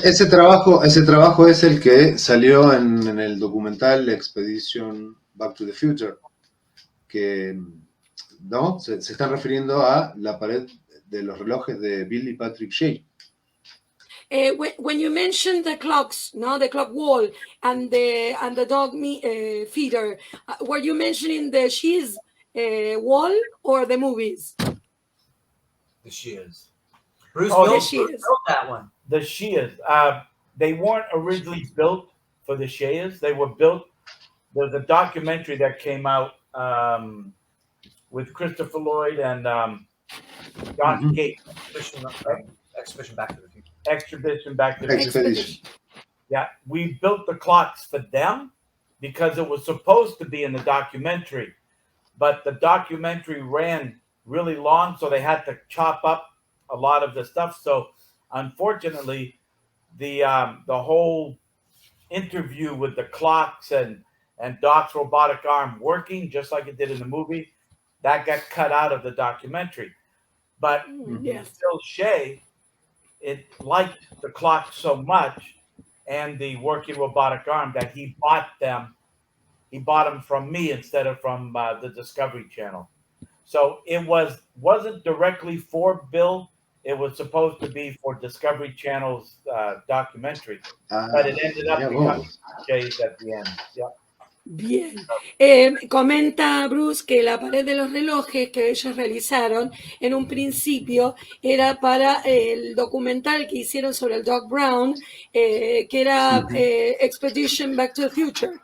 Ese trabajo es el que salió en el documental Expedition Back to the Future, que ¿no? Se están refiriendo a la pared de los relojes de Bill y Patrick Shea. When you mentioned the clocks, no, the clock wall and the dog feeder, were you mentioning the Shears wall or the movies? The Shears. Bruce Shears. built that one. The Shears. They weren't originally built for the Shears. They were built. There's a documentary that came out with Christopher Lloyd and John Gate. Expedition Back to the Future. Expedition Back to the Future. Yeah, we built the clocks for them because it was supposed to be in the documentary, but the documentary ran really long, so they had to chop up a lot of the stuff. So, unfortunately, the whole interview with the clocks and Doc's robotic arm working just like it did in the movie, that got cut out of the documentary. But still, Shea, it liked the clock so much and the working robotic arm that he bought them. He bought them from me instead of from the Discovery Channel. So it wasn't directly for Bill. It was supposed to be for Discovery Channel's documentary, but it ended up becoming Shay's at the end. Yeah. Bien. Comenta Bruce que la pared de los relojes que ellos realizaron en un principio era para el documental que hicieron sobre el Doc Brown, que era Expedition Back to the Future,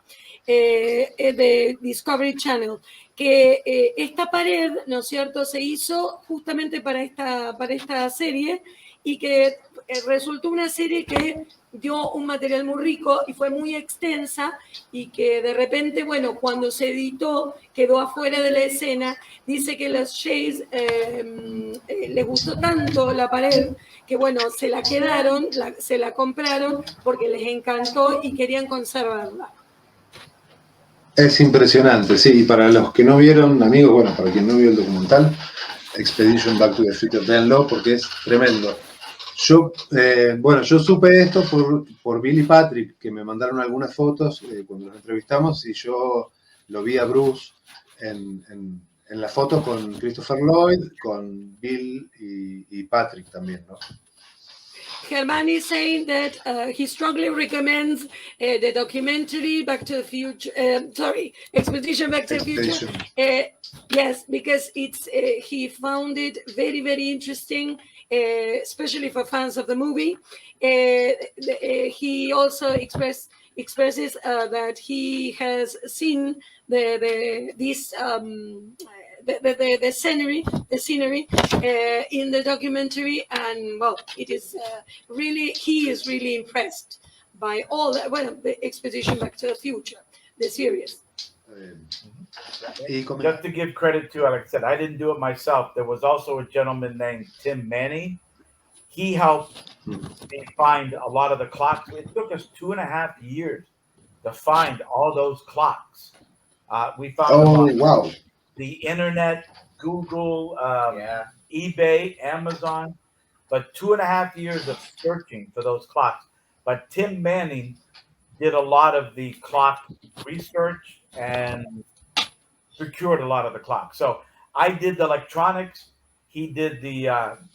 de Discovery Channel, que esta pared, ¿no es cierto?, se hizo justamente para esta serie y que resultó una serie que dio un material muy rico y fue muy extensa y que de repente, bueno, cuando se editó quedó afuera de la escena. Dice que los Shays les gustó tanto la pared que, bueno, se la quedaron, se la compraron porque les encantó y querían conservarla. Es impresionante, sí, y para los que no vieron, amigos, bueno, para quien no vio el documental, Expedition Back to the Future, véanlo porque es tremendo. Yo supe esto por Bill y Patrick, que me mandaron algunas fotos cuando los entrevistamos, y yo lo vi a Bruce en la foto con Christopher Lloyd, con Bill y Patrick también, ¿no? Germán is saying that he strongly recommends the documentary Back to the Future, Expedition Back to the Future. Yes, because it's he found it very, very interesting, especially for fans of the movie. He also expresses that he has seen the scenery in the documentary, and well, it is he is really impressed by all the Expedition Back to the Future, the series. Just to give credit to, like I said, I didn't do it myself. There was also a gentleman named Tim Manning. He helped me find a lot of the clocks. It took us 2.5 years to find all those clocks. We found the internet, Google, eBay, Amazon, but 2.5 years of searching for those clocks. But Tim Manning did a lot of the clock research and secured a lot of the clocks. So I did the electronics. He did the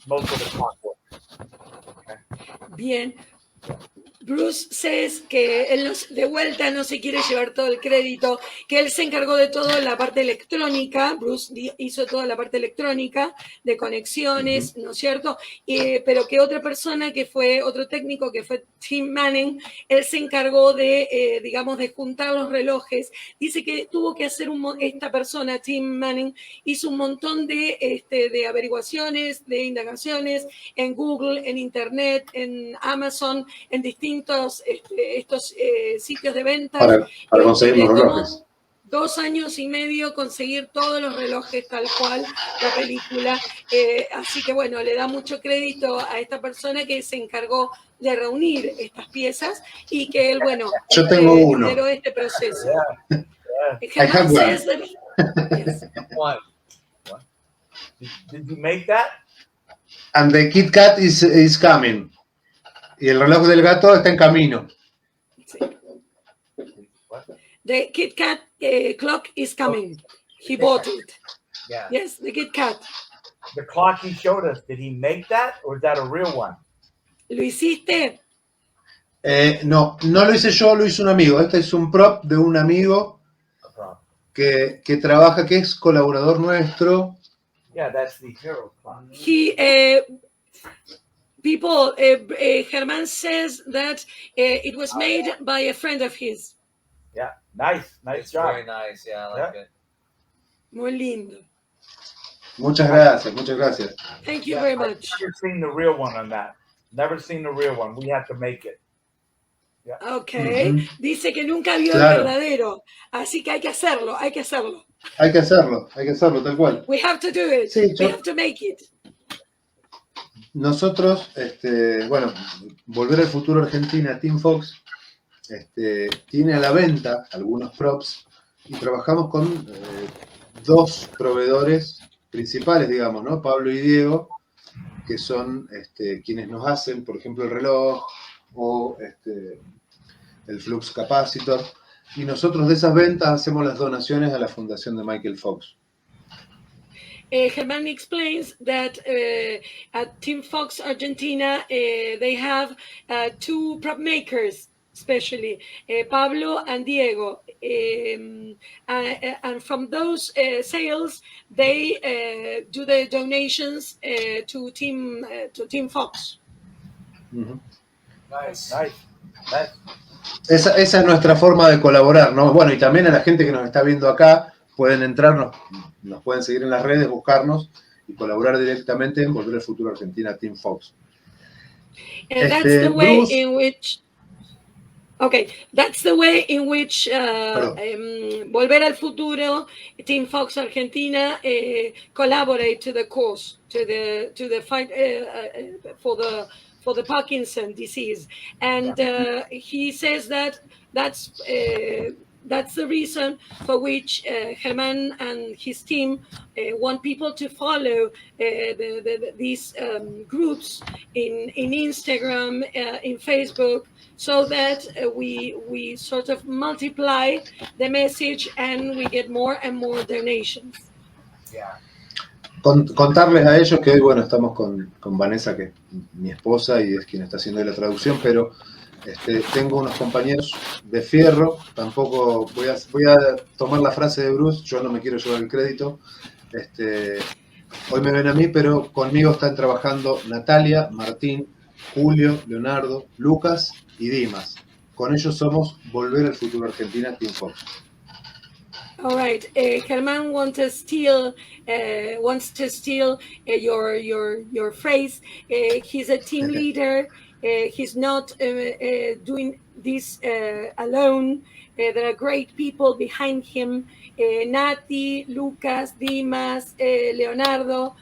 most of the clock work. Okay. Bien. Bruce says que él de vuelta no se quiere llevar todo el crédito, que él se encargó de toda la parte electrónica, Bruce hizo toda la parte electrónica de conexiones, ¿no es cierto? Pero que otra persona que fue, otro técnico que fue Tim Manning, él se encargó de, digamos, de juntar los relojes. Dice que tuvo que hacer esta persona, Tim Manning, hizo un montón de averiguaciones, de indagaciones en Google, en Internet, en Amazon, en distintos estos sitios de ventas. Para conseguir los relojes. 2 años y medio conseguir todos los relojes tal cual la película. Así que bueno, le da mucho crédito a esta persona que se encargó de reunir estas piezas y que él, bueno, yo tengo uno. lideró este proceso. I have one. Yes. What? Did you make that? And the Kit Kat is coming. Y el reloj del gato está en camino. Sí. The Kit Kat clock is coming. He bought it. Yeah. Yes, the Kit Kat. The clock he showed us, did he make that or is that a real one? ¿Lo hiciste? No lo hice yo, lo hizo un amigo. Este es un prop de un amigo que trabaja, que es colaborador nuestro. Yeah, that's the hero clock. Germán says that it was made by a friend of his. Yeah, nice It's job. very nice. Yeah, I like it. Muy lindo. Muchas gracias. Thank you very much. I've never seen the real one on that. Never seen the real one. We have to make it. Yeah. Okay. Dice que nunca vio Claro. el verdadero, así que hay que hacerlo. Hay que hacerlo, tal cual. We have to do it. Sí, We have to make it. Nosotros, bueno, Volver al Futuro Argentina, Team Fox, tiene a la venta algunos props y trabajamos con 2 proveedores principales, digamos, ¿no? Pablo y Diego, que son quienes nos hacen, por ejemplo, el reloj o el flux capacitor. Y nosotros de esas ventas hacemos las donaciones a la fundación de Michael Fox. Germán explains that at Team Fox Argentina, they have 2 prop makers, especially Pablo and Diego. And from those sales, they do the donations to Team Fox. Nice. Esa es nuestra forma de colaborar, ¿no? Bueno, y también a la gente que nos está viendo acá, pueden entrar, nos pueden seguir en las redes, buscarnos y colaborar directamente en Volver al Futuro Argentina, Team Fox. And that's the way Bruce, in which... Okay, that's the way in which Volver al Futuro, Team Fox Argentina collaborate to the cause, to the fight for the Parkinson disease, and he says that that's the reason for which Germán and his team want people to follow these groups in Instagram, in Facebook, so that we sort of multiply the message and we get more and more donations. Yeah. Contarles a ellos que hoy, bueno, estamos con Vanessa, que es mi esposa y es quien está haciendo la traducción, pero tengo unos compañeros de fierro. Tampoco voy a tomar la frase de Bruce, yo no me quiero llevar el crédito. Hoy me ven a mí, pero conmigo están trabajando Natalia, Martín, Julio, Leonardo, Lucas y Dimas. Con ellos somos Volver al Futuro Argentina, Team Fox. All right, Germán wants to steal your phrase. He's a team leader. He's not doing this alone. There are great people behind him. Nati, Lucas, Dimas, Leonardo.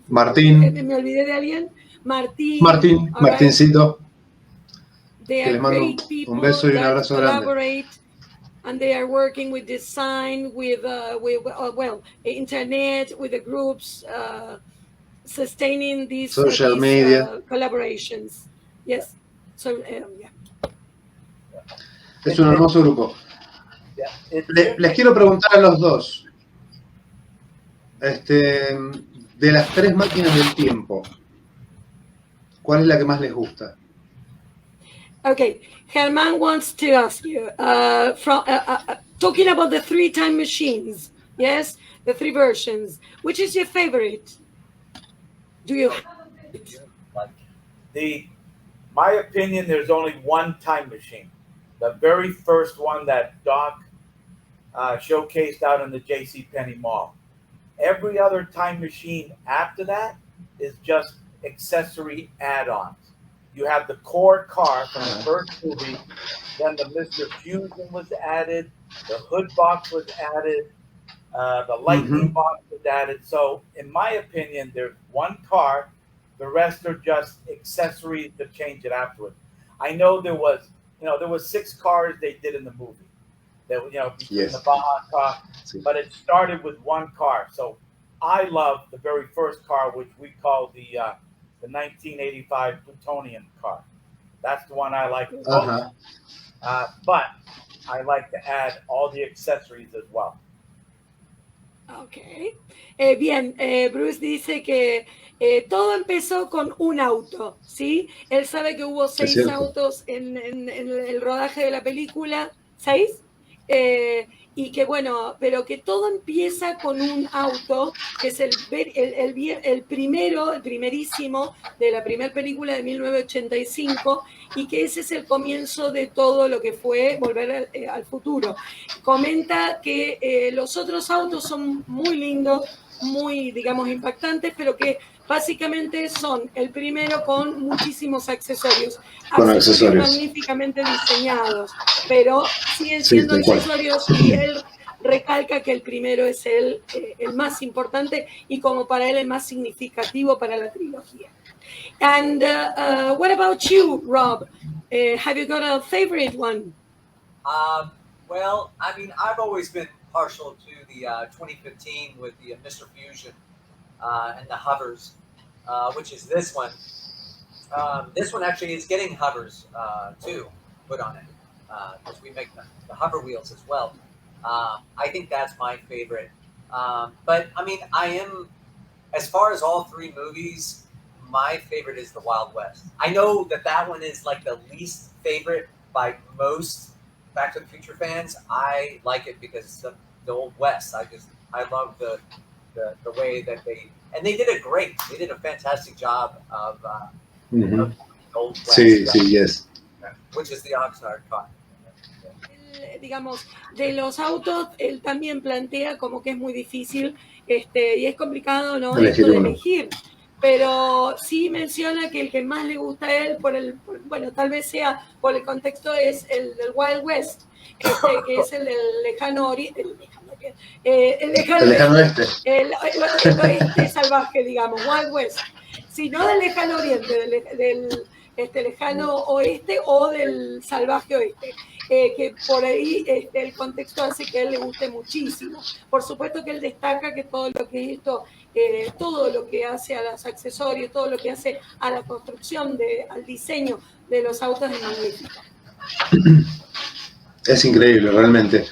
Martín. ¿Me olvidé de alguien? Martín. Martincito. They Que are les mando great people un beso y un that abrazo grande. collaborate, and they are working with design, with internet, with the groups, sustaining these Social media. collaborations. Yes. So yeah. Es un hermoso grupo. Les quiero preguntar a los dos, de las 3 máquinas del tiempo, ¿Cuál es la que más les gusta? Okay, Herman wants to ask you, talking about the 3 time machines, yes, the 3 versions, which is your favorite? Do you? My opinion, there's only one time machine. The very first one that Doc showcased out in the JCPenney Mall. Every other time machine after that is just accessory add-ons. You have the core car from the first movie, then the Mr. Fusion was added, the hood box was added, the lightning box was added. So, in my opinion, there's one car. The rest are just accessories to change it afterwards. I know there was 6 cars they did in the movie. That between the Baja car, but it started with one car. So I love the very first car, which we call the 1985 Plutonian car. That's the one I like most. But I like to add all the accessories as well. Okay. Bien, Bruce dice que todo empezó con un auto, ¿sí? Él sabe que hubo 6 autos en el rodaje de la película. ¿6? Y que bueno, pero que todo empieza con un auto, que es el primero, el primerísimo de la primera película de 1985, y que ese es el comienzo de todo lo que fue Volver al Futuro. Comenta que los otros autos son muy lindos, muy, digamos, impactantes, pero que básicamente son el primero con muchísimos accesorios. Accesorios magníficamente diseñados, pero siguen siendo accesorios, y él recalca que el primero es el más importante y como para él el más significativo para la trilogía. And what about you, Rob? Have you got a favorite one? Well, I mean, I've always been partial to the 2015 with the Mr. Fusion and the hovers, which is this one. This one actually is getting hovers too put on it, because we make the hover wheels as well. I think that's my favorite. But I mean, as far as all 3 movies, my favorite is the Wild West. I know that one is like the least favorite by most Back to the Future fans. I like it because it's the Old West. I love the way that they did it great. They did a fantastic job of the Old West. Yes. Which is the Oxnard car. Digamos, de los autos, él también plantea como que es muy difícil y es complicado, ¿no? Esto de elegir. Pero sí menciona que el que más le gusta a él, bueno, tal vez sea por el contexto, es el del Wild West, que es el del lejano oeste. El oeste salvaje, digamos, Wild West. Si no del lejano oriente, del lejano oeste o del salvaje oeste. Que por ahí el contexto hace que a él le guste muchísimo. Por supuesto que él destaca que todo lo que es esto, todo lo que hace a los accesorios, todo lo que hace a la construcción, al diseño de los autos es magnífico. Es increíble, realmente.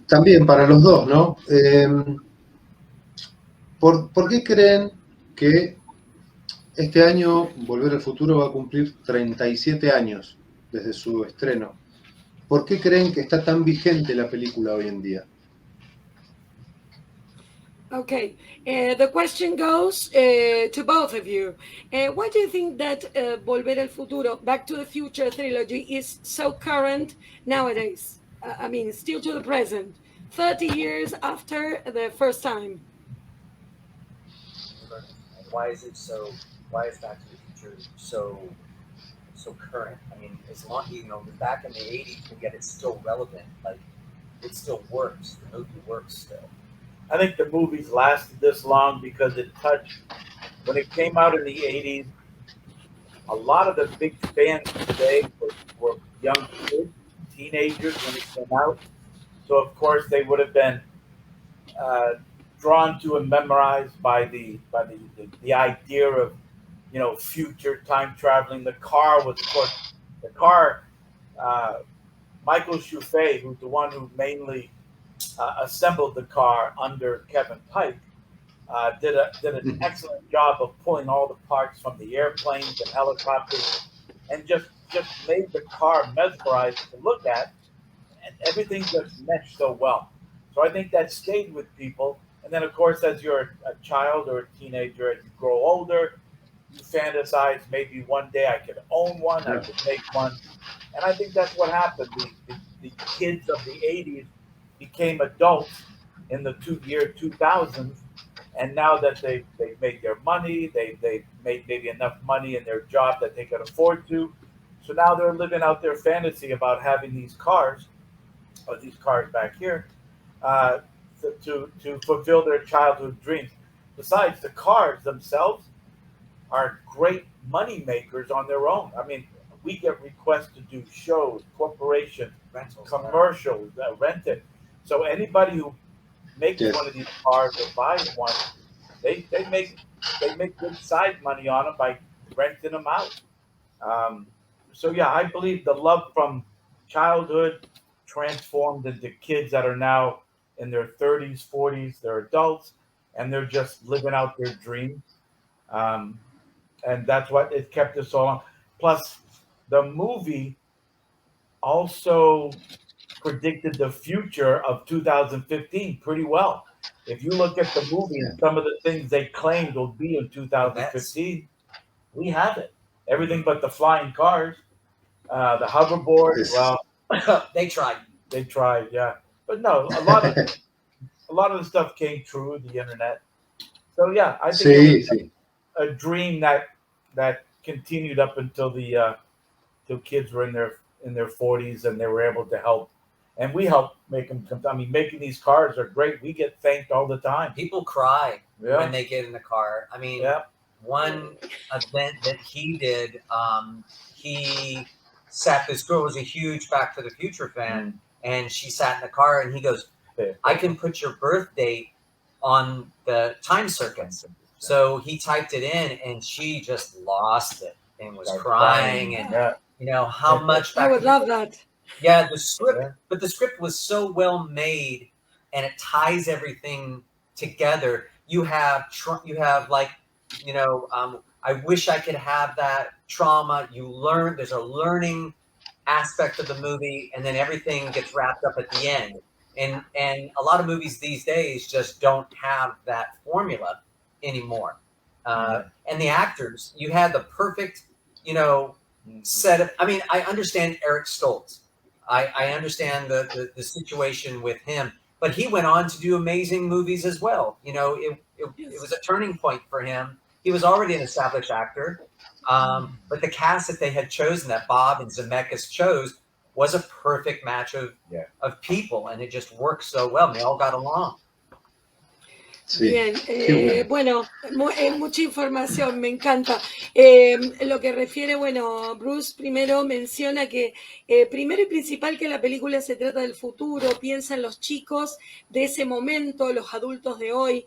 También para los dos, ¿no? ¿Por qué creen que este año Volver al Futuro va a cumplir 37 años desde su estreno? ¿Por qué creen que está tan vigente la película hoy en día? Okay, the question goes to both of you. Why do you think that Volver al Futuro, Back to the Future trilogy is so current nowadays? I mean, still to the present, 30 years after the first time. Why is Back to the Future so current? I mean, as long, back in the 80s, but yet it's still relevant. Like, it still works. The movie works still. I think the movies lasted this long because it touched, when it came out in the 80s, a lot of the big fans today were young kids, teenagers when it came out. So, of course, they would have been drawn to and memorized by the idea of, future time traveling. The car was, of course, Michael Chauffet, who's the one who mainly assembled the car under Kevin Pike, did an excellent job of pulling all the parts from the airplanes and helicopters, and just made the car mesmerizing to look at, and everything just meshed so well. So I think that stayed with people. And then, of course, as you're a child or a teenager, as you grow older, you fantasize maybe one day I could own one, I could make one. And I think that's what happened. The kids of the 80s became adults in the year 2000s. And now that they've made their money, they've made maybe enough money in their job that they can afford to. So now they're living out their fantasy about having these cars, or these cars back here, to fulfill their childhood dreams. Besides, the cars themselves are great money makers on their own. I mean, we get requests to do shows, corporations, Rentals, commercials, rent it. So anybody who makes one of these cars or buys one, they make good side money on them by renting them out. So yeah, I believe the love from childhood transformed into kids that are now in their 30s, 40s, they're adults, and they're just living out their dreams. And that's what it kept us so long. Plus, the movie also predicted the future of 2015 pretty well. If you look at the movie and some of the things they claimed will be in 2015, we have it. Everything but the flying cars, the hoverboard. Well, they tried. They tried, yeah. But no, a lot of the stuff came true. The internet. So yeah, I think it was a dream that continued up until till kids were in their 40s and they were able to help. And we help make them. I mean, making these cars are great. We get thanked all the time. People cry when they get in the car. I mean, one event that he did, he sat. This girl was a huge Back to the Future fan, and she sat in the car, and he goes, "I can put your birth date on the time circuits." So he typed it in, and she just lost it and was crying, and you know how much. I would love that. Yeah, the script, but the script was so well made, and it ties everything together. You have like, you know, I wish I could have that trauma. You learn, there's a learning aspect of the movie, and then everything gets wrapped up at the end. And a lot of movies these days just don't have that formula anymore. And the actors, you had the perfect, you know, set of. I mean, I understand Eric Stoltz. I understand the situation with him, but he went on to do amazing movies as well. You know, it was a turning point for him. He was already an established actor, but the cast that they had chosen, that Bob and Zemeckis chose, was a perfect match of people, and it just worked so well. And they all got along. Sí. Bien, bueno, mucha información, me encanta. Lo que refiere, bueno, Bruce primero menciona que, primero y principal, que la película se trata del futuro, piensa en los chicos de ese momento, los adultos de hoy,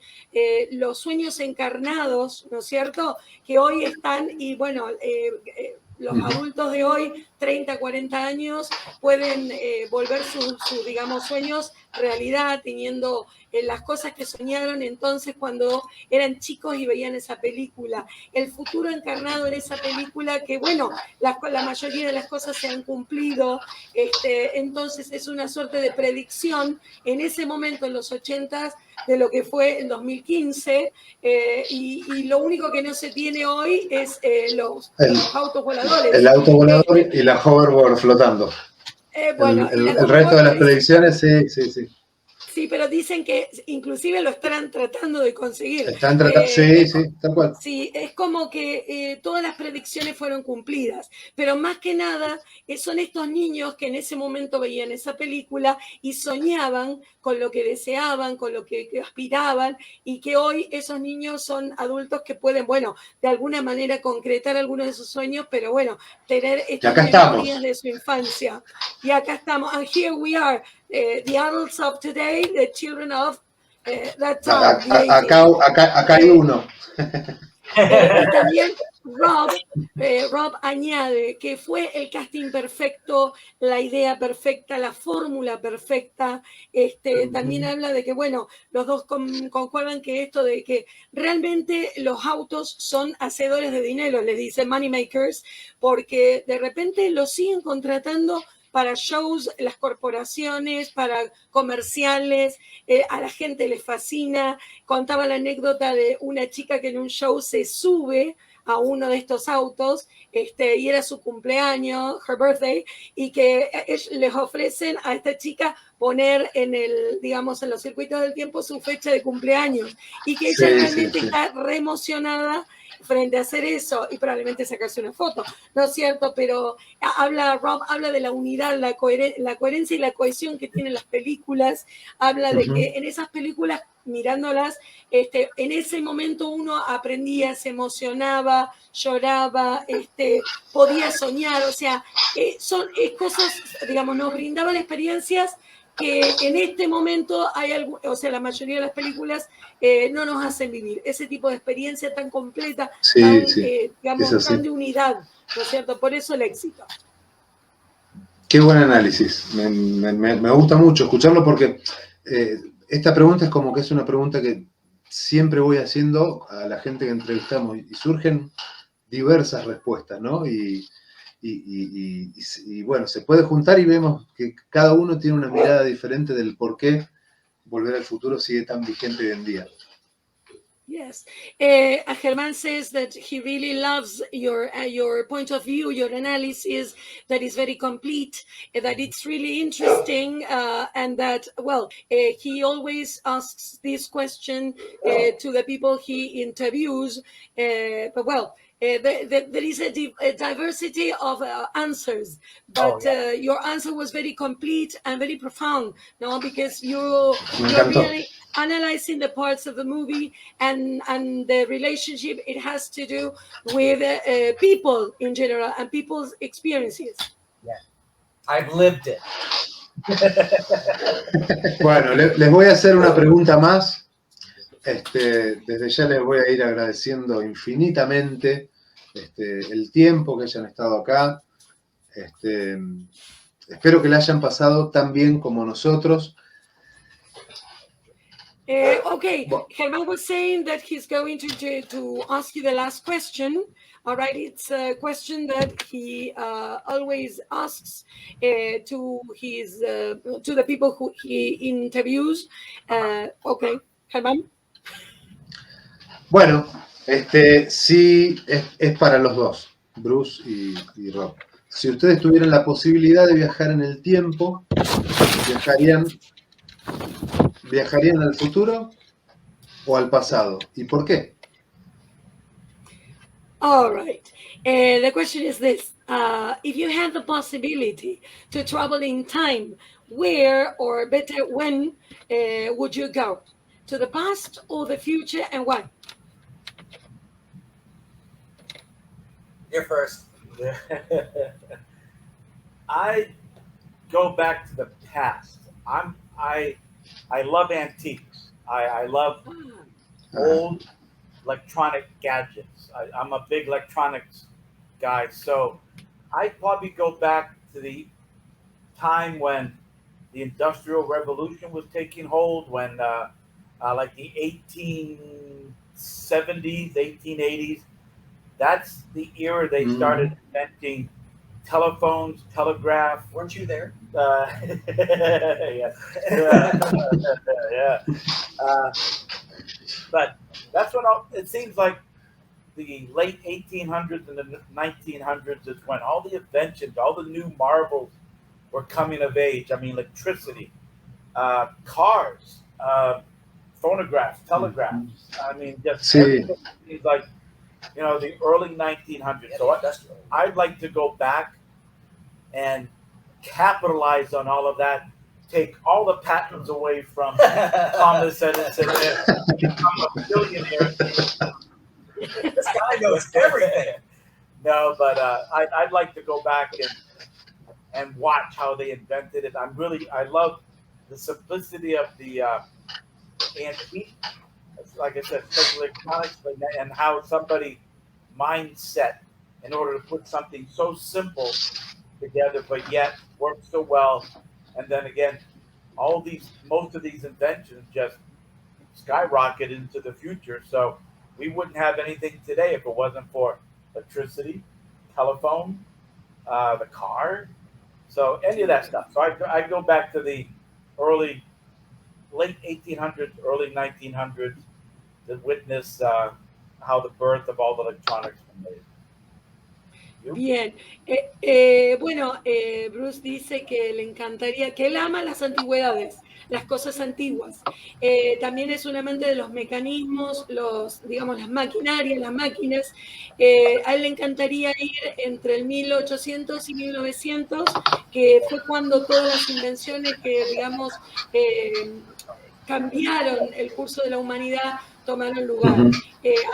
los sueños encarnados, ¿no es cierto?, que hoy están, y bueno, los adultos de hoy, 30, 40 años, pueden volver sus, digamos, sueños realidad, teniendo las cosas que soñaron entonces cuando eran chicos y veían esa película. El futuro encarnado en esa película que, bueno, la mayoría de las cosas se han cumplido, entonces es una suerte de predicción en ese momento, en los 80s, de lo que fue el 2015, y lo único que no se tiene hoy es los autos voladores. El auto volador y la hoverboard flotando. Bueno, el resto de las predicciones, sí. Sí, pero dicen que inclusive lo están tratando de conseguir. Están tratando, sí, tal cual. Sí, es como que todas las predicciones fueron cumplidas, pero más que nada son estos niños que en ese momento veían esa película y soñaban con lo que deseaban, con lo que aspiraban, y que hoy esos niños son adultos que pueden, bueno, de alguna manera concretar algunos de sus sueños, pero bueno, tener estas memorias de su infancia. Y acá estamos, and here we are. The adults of today, the children of that time. Acá hay uno. Y también Rob añade que fue el casting perfecto, la idea perfecta, la fórmula perfecta. También habla de que, bueno, los dos concuerdan que esto de que realmente los autos son hacedores de dinero, les dice money makers, porque de repente los siguen contratando para shows, las corporaciones, para comerciales, a la gente les fascina. Contaba la anécdota de una chica que en un show se sube a uno de estos autos, y era su cumpleaños, her birthday, y que les ofrecen a esta chica poner digamos, en los circuitos del tiempo su fecha de cumpleaños, y que ella realmente está re emocionada frente a hacer eso, y probablemente sacarse una foto, ¿no es cierto? Pero Rob habla de la unidad, la coherencia y la cohesión que tienen las películas, habla de que en esas películas, mirándolas, en ese momento uno aprendía, se emocionaba, lloraba, podía soñar, o sea, son cosas, digamos, nos brindaban experiencias que en este momento la mayoría de las películas no nos hacen vivir ese tipo de experiencia tan completa, digamos, tan de unidad, ¿no es cierto? Por eso el éxito. Qué buen análisis, me gusta mucho escucharlo porque esta pregunta es como que es una pregunta que siempre voy haciendo a la gente que entrevistamos y surgen diversas respuestas, ¿no? Y bueno, se puede juntar y vemos que cada uno tiene una mirada diferente del por qué Volver al Futuro sigue tan vigente hoy en día. Yes. Germán says that he really loves your point of view, your analysis, that is very complete, that it's really interesting, and that, he always asks this question to the people he interviews, there is a diversity of answers, but your answer was very complete and very profound, no? Because you're really analyzing the parts of the movie and the relationship it has to do with people in general and people's experiences. Yeah, I've lived it. Bueno, les voy a hacer una pregunta más. Desde ya les voy a ir agradeciendo infinitamente el tiempo que hayan estado acá. Espero que la hayan pasado tan bien como nosotros. Germán was saying that he's going to ask you the last question. All right, it's a question that he always asks to the people who he interviews. Germán. Bueno, sí, es para los dos, Bruce y Rob. Si ustedes tuvieran la posibilidad de viajar en el tiempo, ¿viajarían al futuro o al pasado? ¿Y por qué? All right. The question is this. If you had the possibility to travel in time, where, or better, when would you go? To the past or the future, and why? You're first. I go back to the past. I love antiques. I love old electronic gadgets. I'm a big electronics guy, so I'd probably go back to the time when the Industrial Revolution was taking hold, when like the 1870s, 1880s. That's the era they started inventing telephones, telegraph. Weren't you there? Yeah. But that's when it seems like the late 1800s and the 1900s is when all the inventions, all the new marvels were coming of age. I mean, electricity, cars, phonographs, telegraphs. I mean, just everything seems like, the early 1900s. So I'd like to go back and capitalize on all of that, take all the patents away from Thomas Edison, and become a billionaire. This guy knows everything. No, but I'd like to go back and watch how they invented it. I love the simplicity of the antique. Like I said, special electronics, and how somebody mindset in order to put something so simple together, but yet work so well. And then again, most of these inventions just skyrocket into the future. So we wouldn't have anything today if it wasn't for electricity, telephone, the car, so any of that stuff. So I go back to the late 1800s, early 1900s to witness how the birth of all the electronics were made. Bien, bueno, Bruce dice que le encantaría, que él ama las antigüedades, las cosas antiguas. También es un amante de los mecanismos, digamos, las maquinarias, las máquinas. A él le encantaría ir entre el 1800 y 1900, que fue cuando todas las invenciones que, digamos, cambiaron el curso de la humanidad tomaron lugar.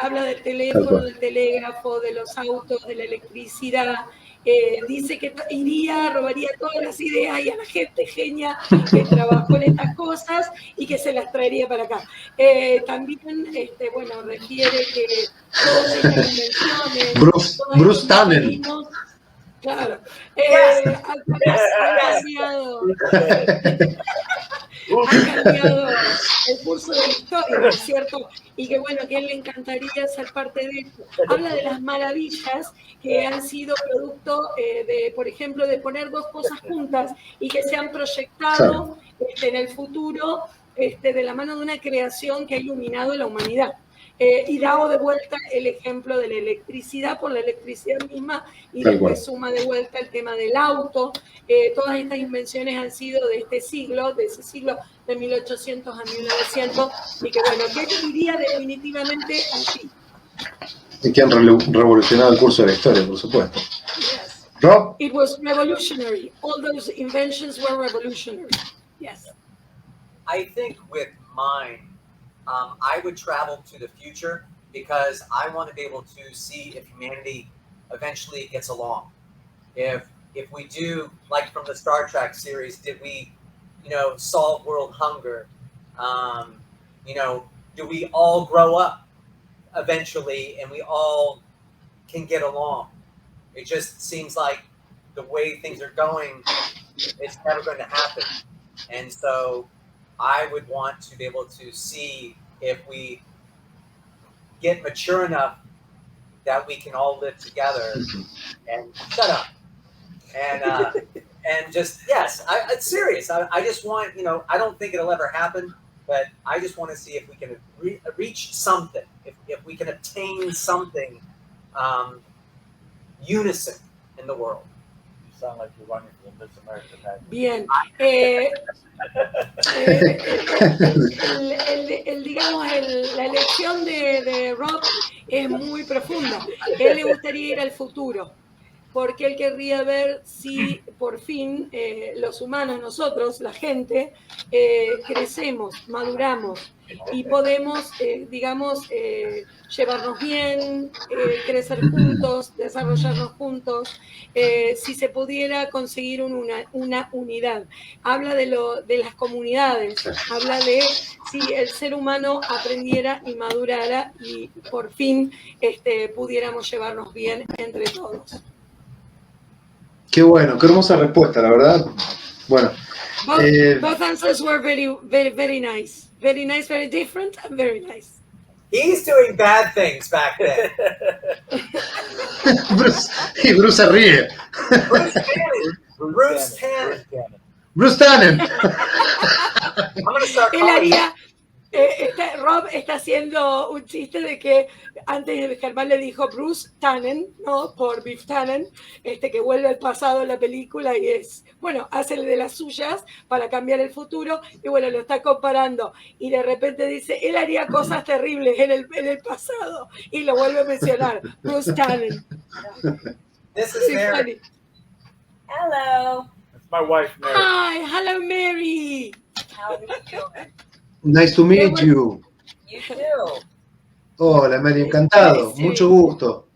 Habla del teléfono, del telégrafo, de los autos, de la electricidad. Dice que iría, robaría todas las ideas y a la gente genia que trabajó en estas cosas y que se las traería para acá. También, bueno, refiere que todas estas invenciones... Bruce Tannen. Claro. Ha cambiado el curso de la historia, ¿no es cierto? Y que bueno, que a él le encantaría ser parte de esto. Habla de las maravillas que han sido producto de, por ejemplo, de poner dos cosas juntas y que se han proyectado en el futuro de la mano de una creación que ha iluminado la humanidad. Y dado de vuelta el ejemplo de la electricidad por la electricidad misma y después suma de vuelta el tema del auto. Todas estas invenciones han sido de este siglo, de ese siglo de 1800 a 1900 y que bueno, que iría definitivamente así. Y que han revolucionado el curso de la historia, por supuesto. Yes. Rob? It was revolutionary. All those inventions were revolutionary. Yes. I think with mine, I would travel to the future because I want to be able to see if humanity eventually gets along. If we do, like from the Star Trek series, did we, solve world hunger? Do we all grow up eventually and we all can get along? It just seems like the way things are going, it's never going to happen. And so I would want to be able to see if we get mature enough that we can all live together and shut up. And just, yes, it's serious. I just want, I don't think it'll ever happen, but I just want to see if we can reach something, if we can obtain something, unison in the world. Sound like you're running for the Miss America pageant. Bien. Digamos, la elección de Rob es muy profunda. Él le gustaría ir al futuro, porque él querría ver si por fin los humanos, nosotros, la gente, crecemos, maduramos y podemos, digamos, llevarnos bien, crecer juntos, desarrollarnos juntos, si se pudiera conseguir una unidad. Habla de las comunidades, habla de si el ser humano aprendiera y madurara y por fin pudiéramos llevarnos bien entre todos. Qué bueno, qué hermosa respuesta, la verdad. Bueno. Both answers were very, very, very nice. Very nice, very different, and very nice. He's doing bad things back then. Bruce se ríe. Bruce Tannen. I'm going to start calling Rob está haciendo un chiste de que antes Germán le dijo Bruce Tannen, ¿no? Por Biff Tannen, que vuelve al pasado en la película y hace de las suyas para cambiar el futuro y bueno, lo está comparando y de repente dice, él haría cosas terribles en el pasado y lo vuelve a mencionar, Bruce Tannen. This is Mary. Hello. It's my wife, Mary. Hi, hello Mary. How are you doing? Nice to meet you. You too. Hola, Mary, encantado. Mucho gusto.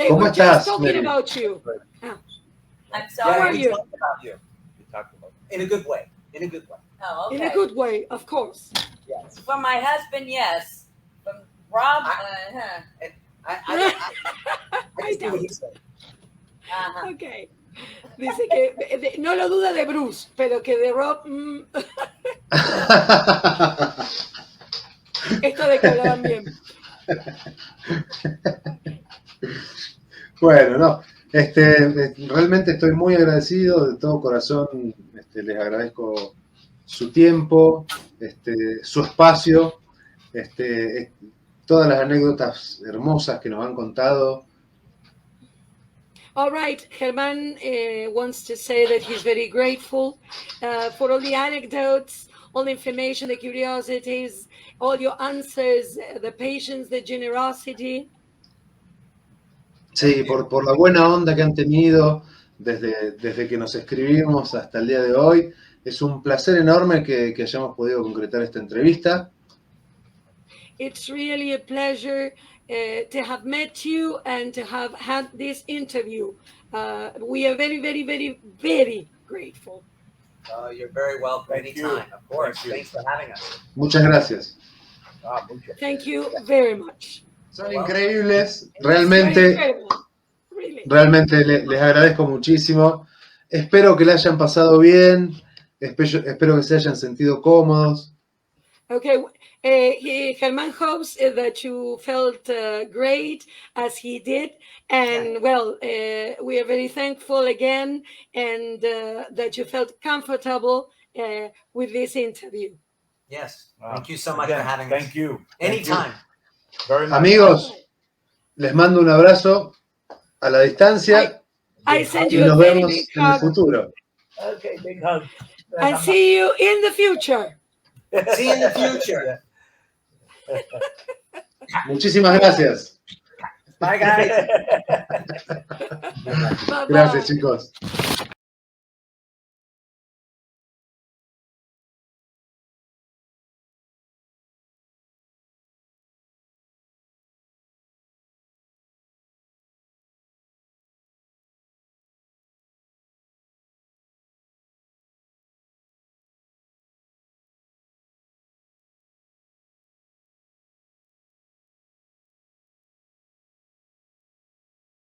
¿Cómo estás, Mary? About you. I'm sorry. How are you? About you. In a good way. In a good way. Oh, okay. In a good way, of course. Yes. For my husband, yes. Rob, I just do what he said. ajá. Ok. Dice que no lo duda de Bruce, pero que de Rob, esto de que hablaban bien. Bueno, no, realmente estoy muy agradecido de todo corazón, les agradezco su tiempo, su espacio, todas las anécdotas hermosas que nos han contado. All right, Germán wants to say that he's very grateful for all the anecdotes, all the information, the curiosities, all your answers, the patience, the generosity. Sí, por la buena onda que han tenido desde que nos escribimos hasta el día de hoy. Es un placer enorme que hayamos podido concretar esta entrevista. It's really a pleasure to have met you and to have had this interview. We are very, very, very, very grateful. You're very welcome Thank you. anytime, of course. Thank you. Thanks for having us. Muchas gracias. Mucho. Thank you very much. Son increíbles, Very realmente, incredible. Really. realmente les agradezco muchísimo. Espero que la hayan pasado bien, espero que se hayan sentido cómodos. Okay, Germán hopes that you felt great as he did, and well, we are very thankful again, and that you felt comfortable with this interview. Yes. Thank you so much for Again, having us. Thank you. Thank you Anytime. very much. Amigos, les mando un abrazo a la distancia I send y you a nos very vemos big en el hug, futuro. Okay, big hug. and see you in the future. See you in the future. Muchísimas gracias. Bye, guys. Bye-bye. Gracias, chicos.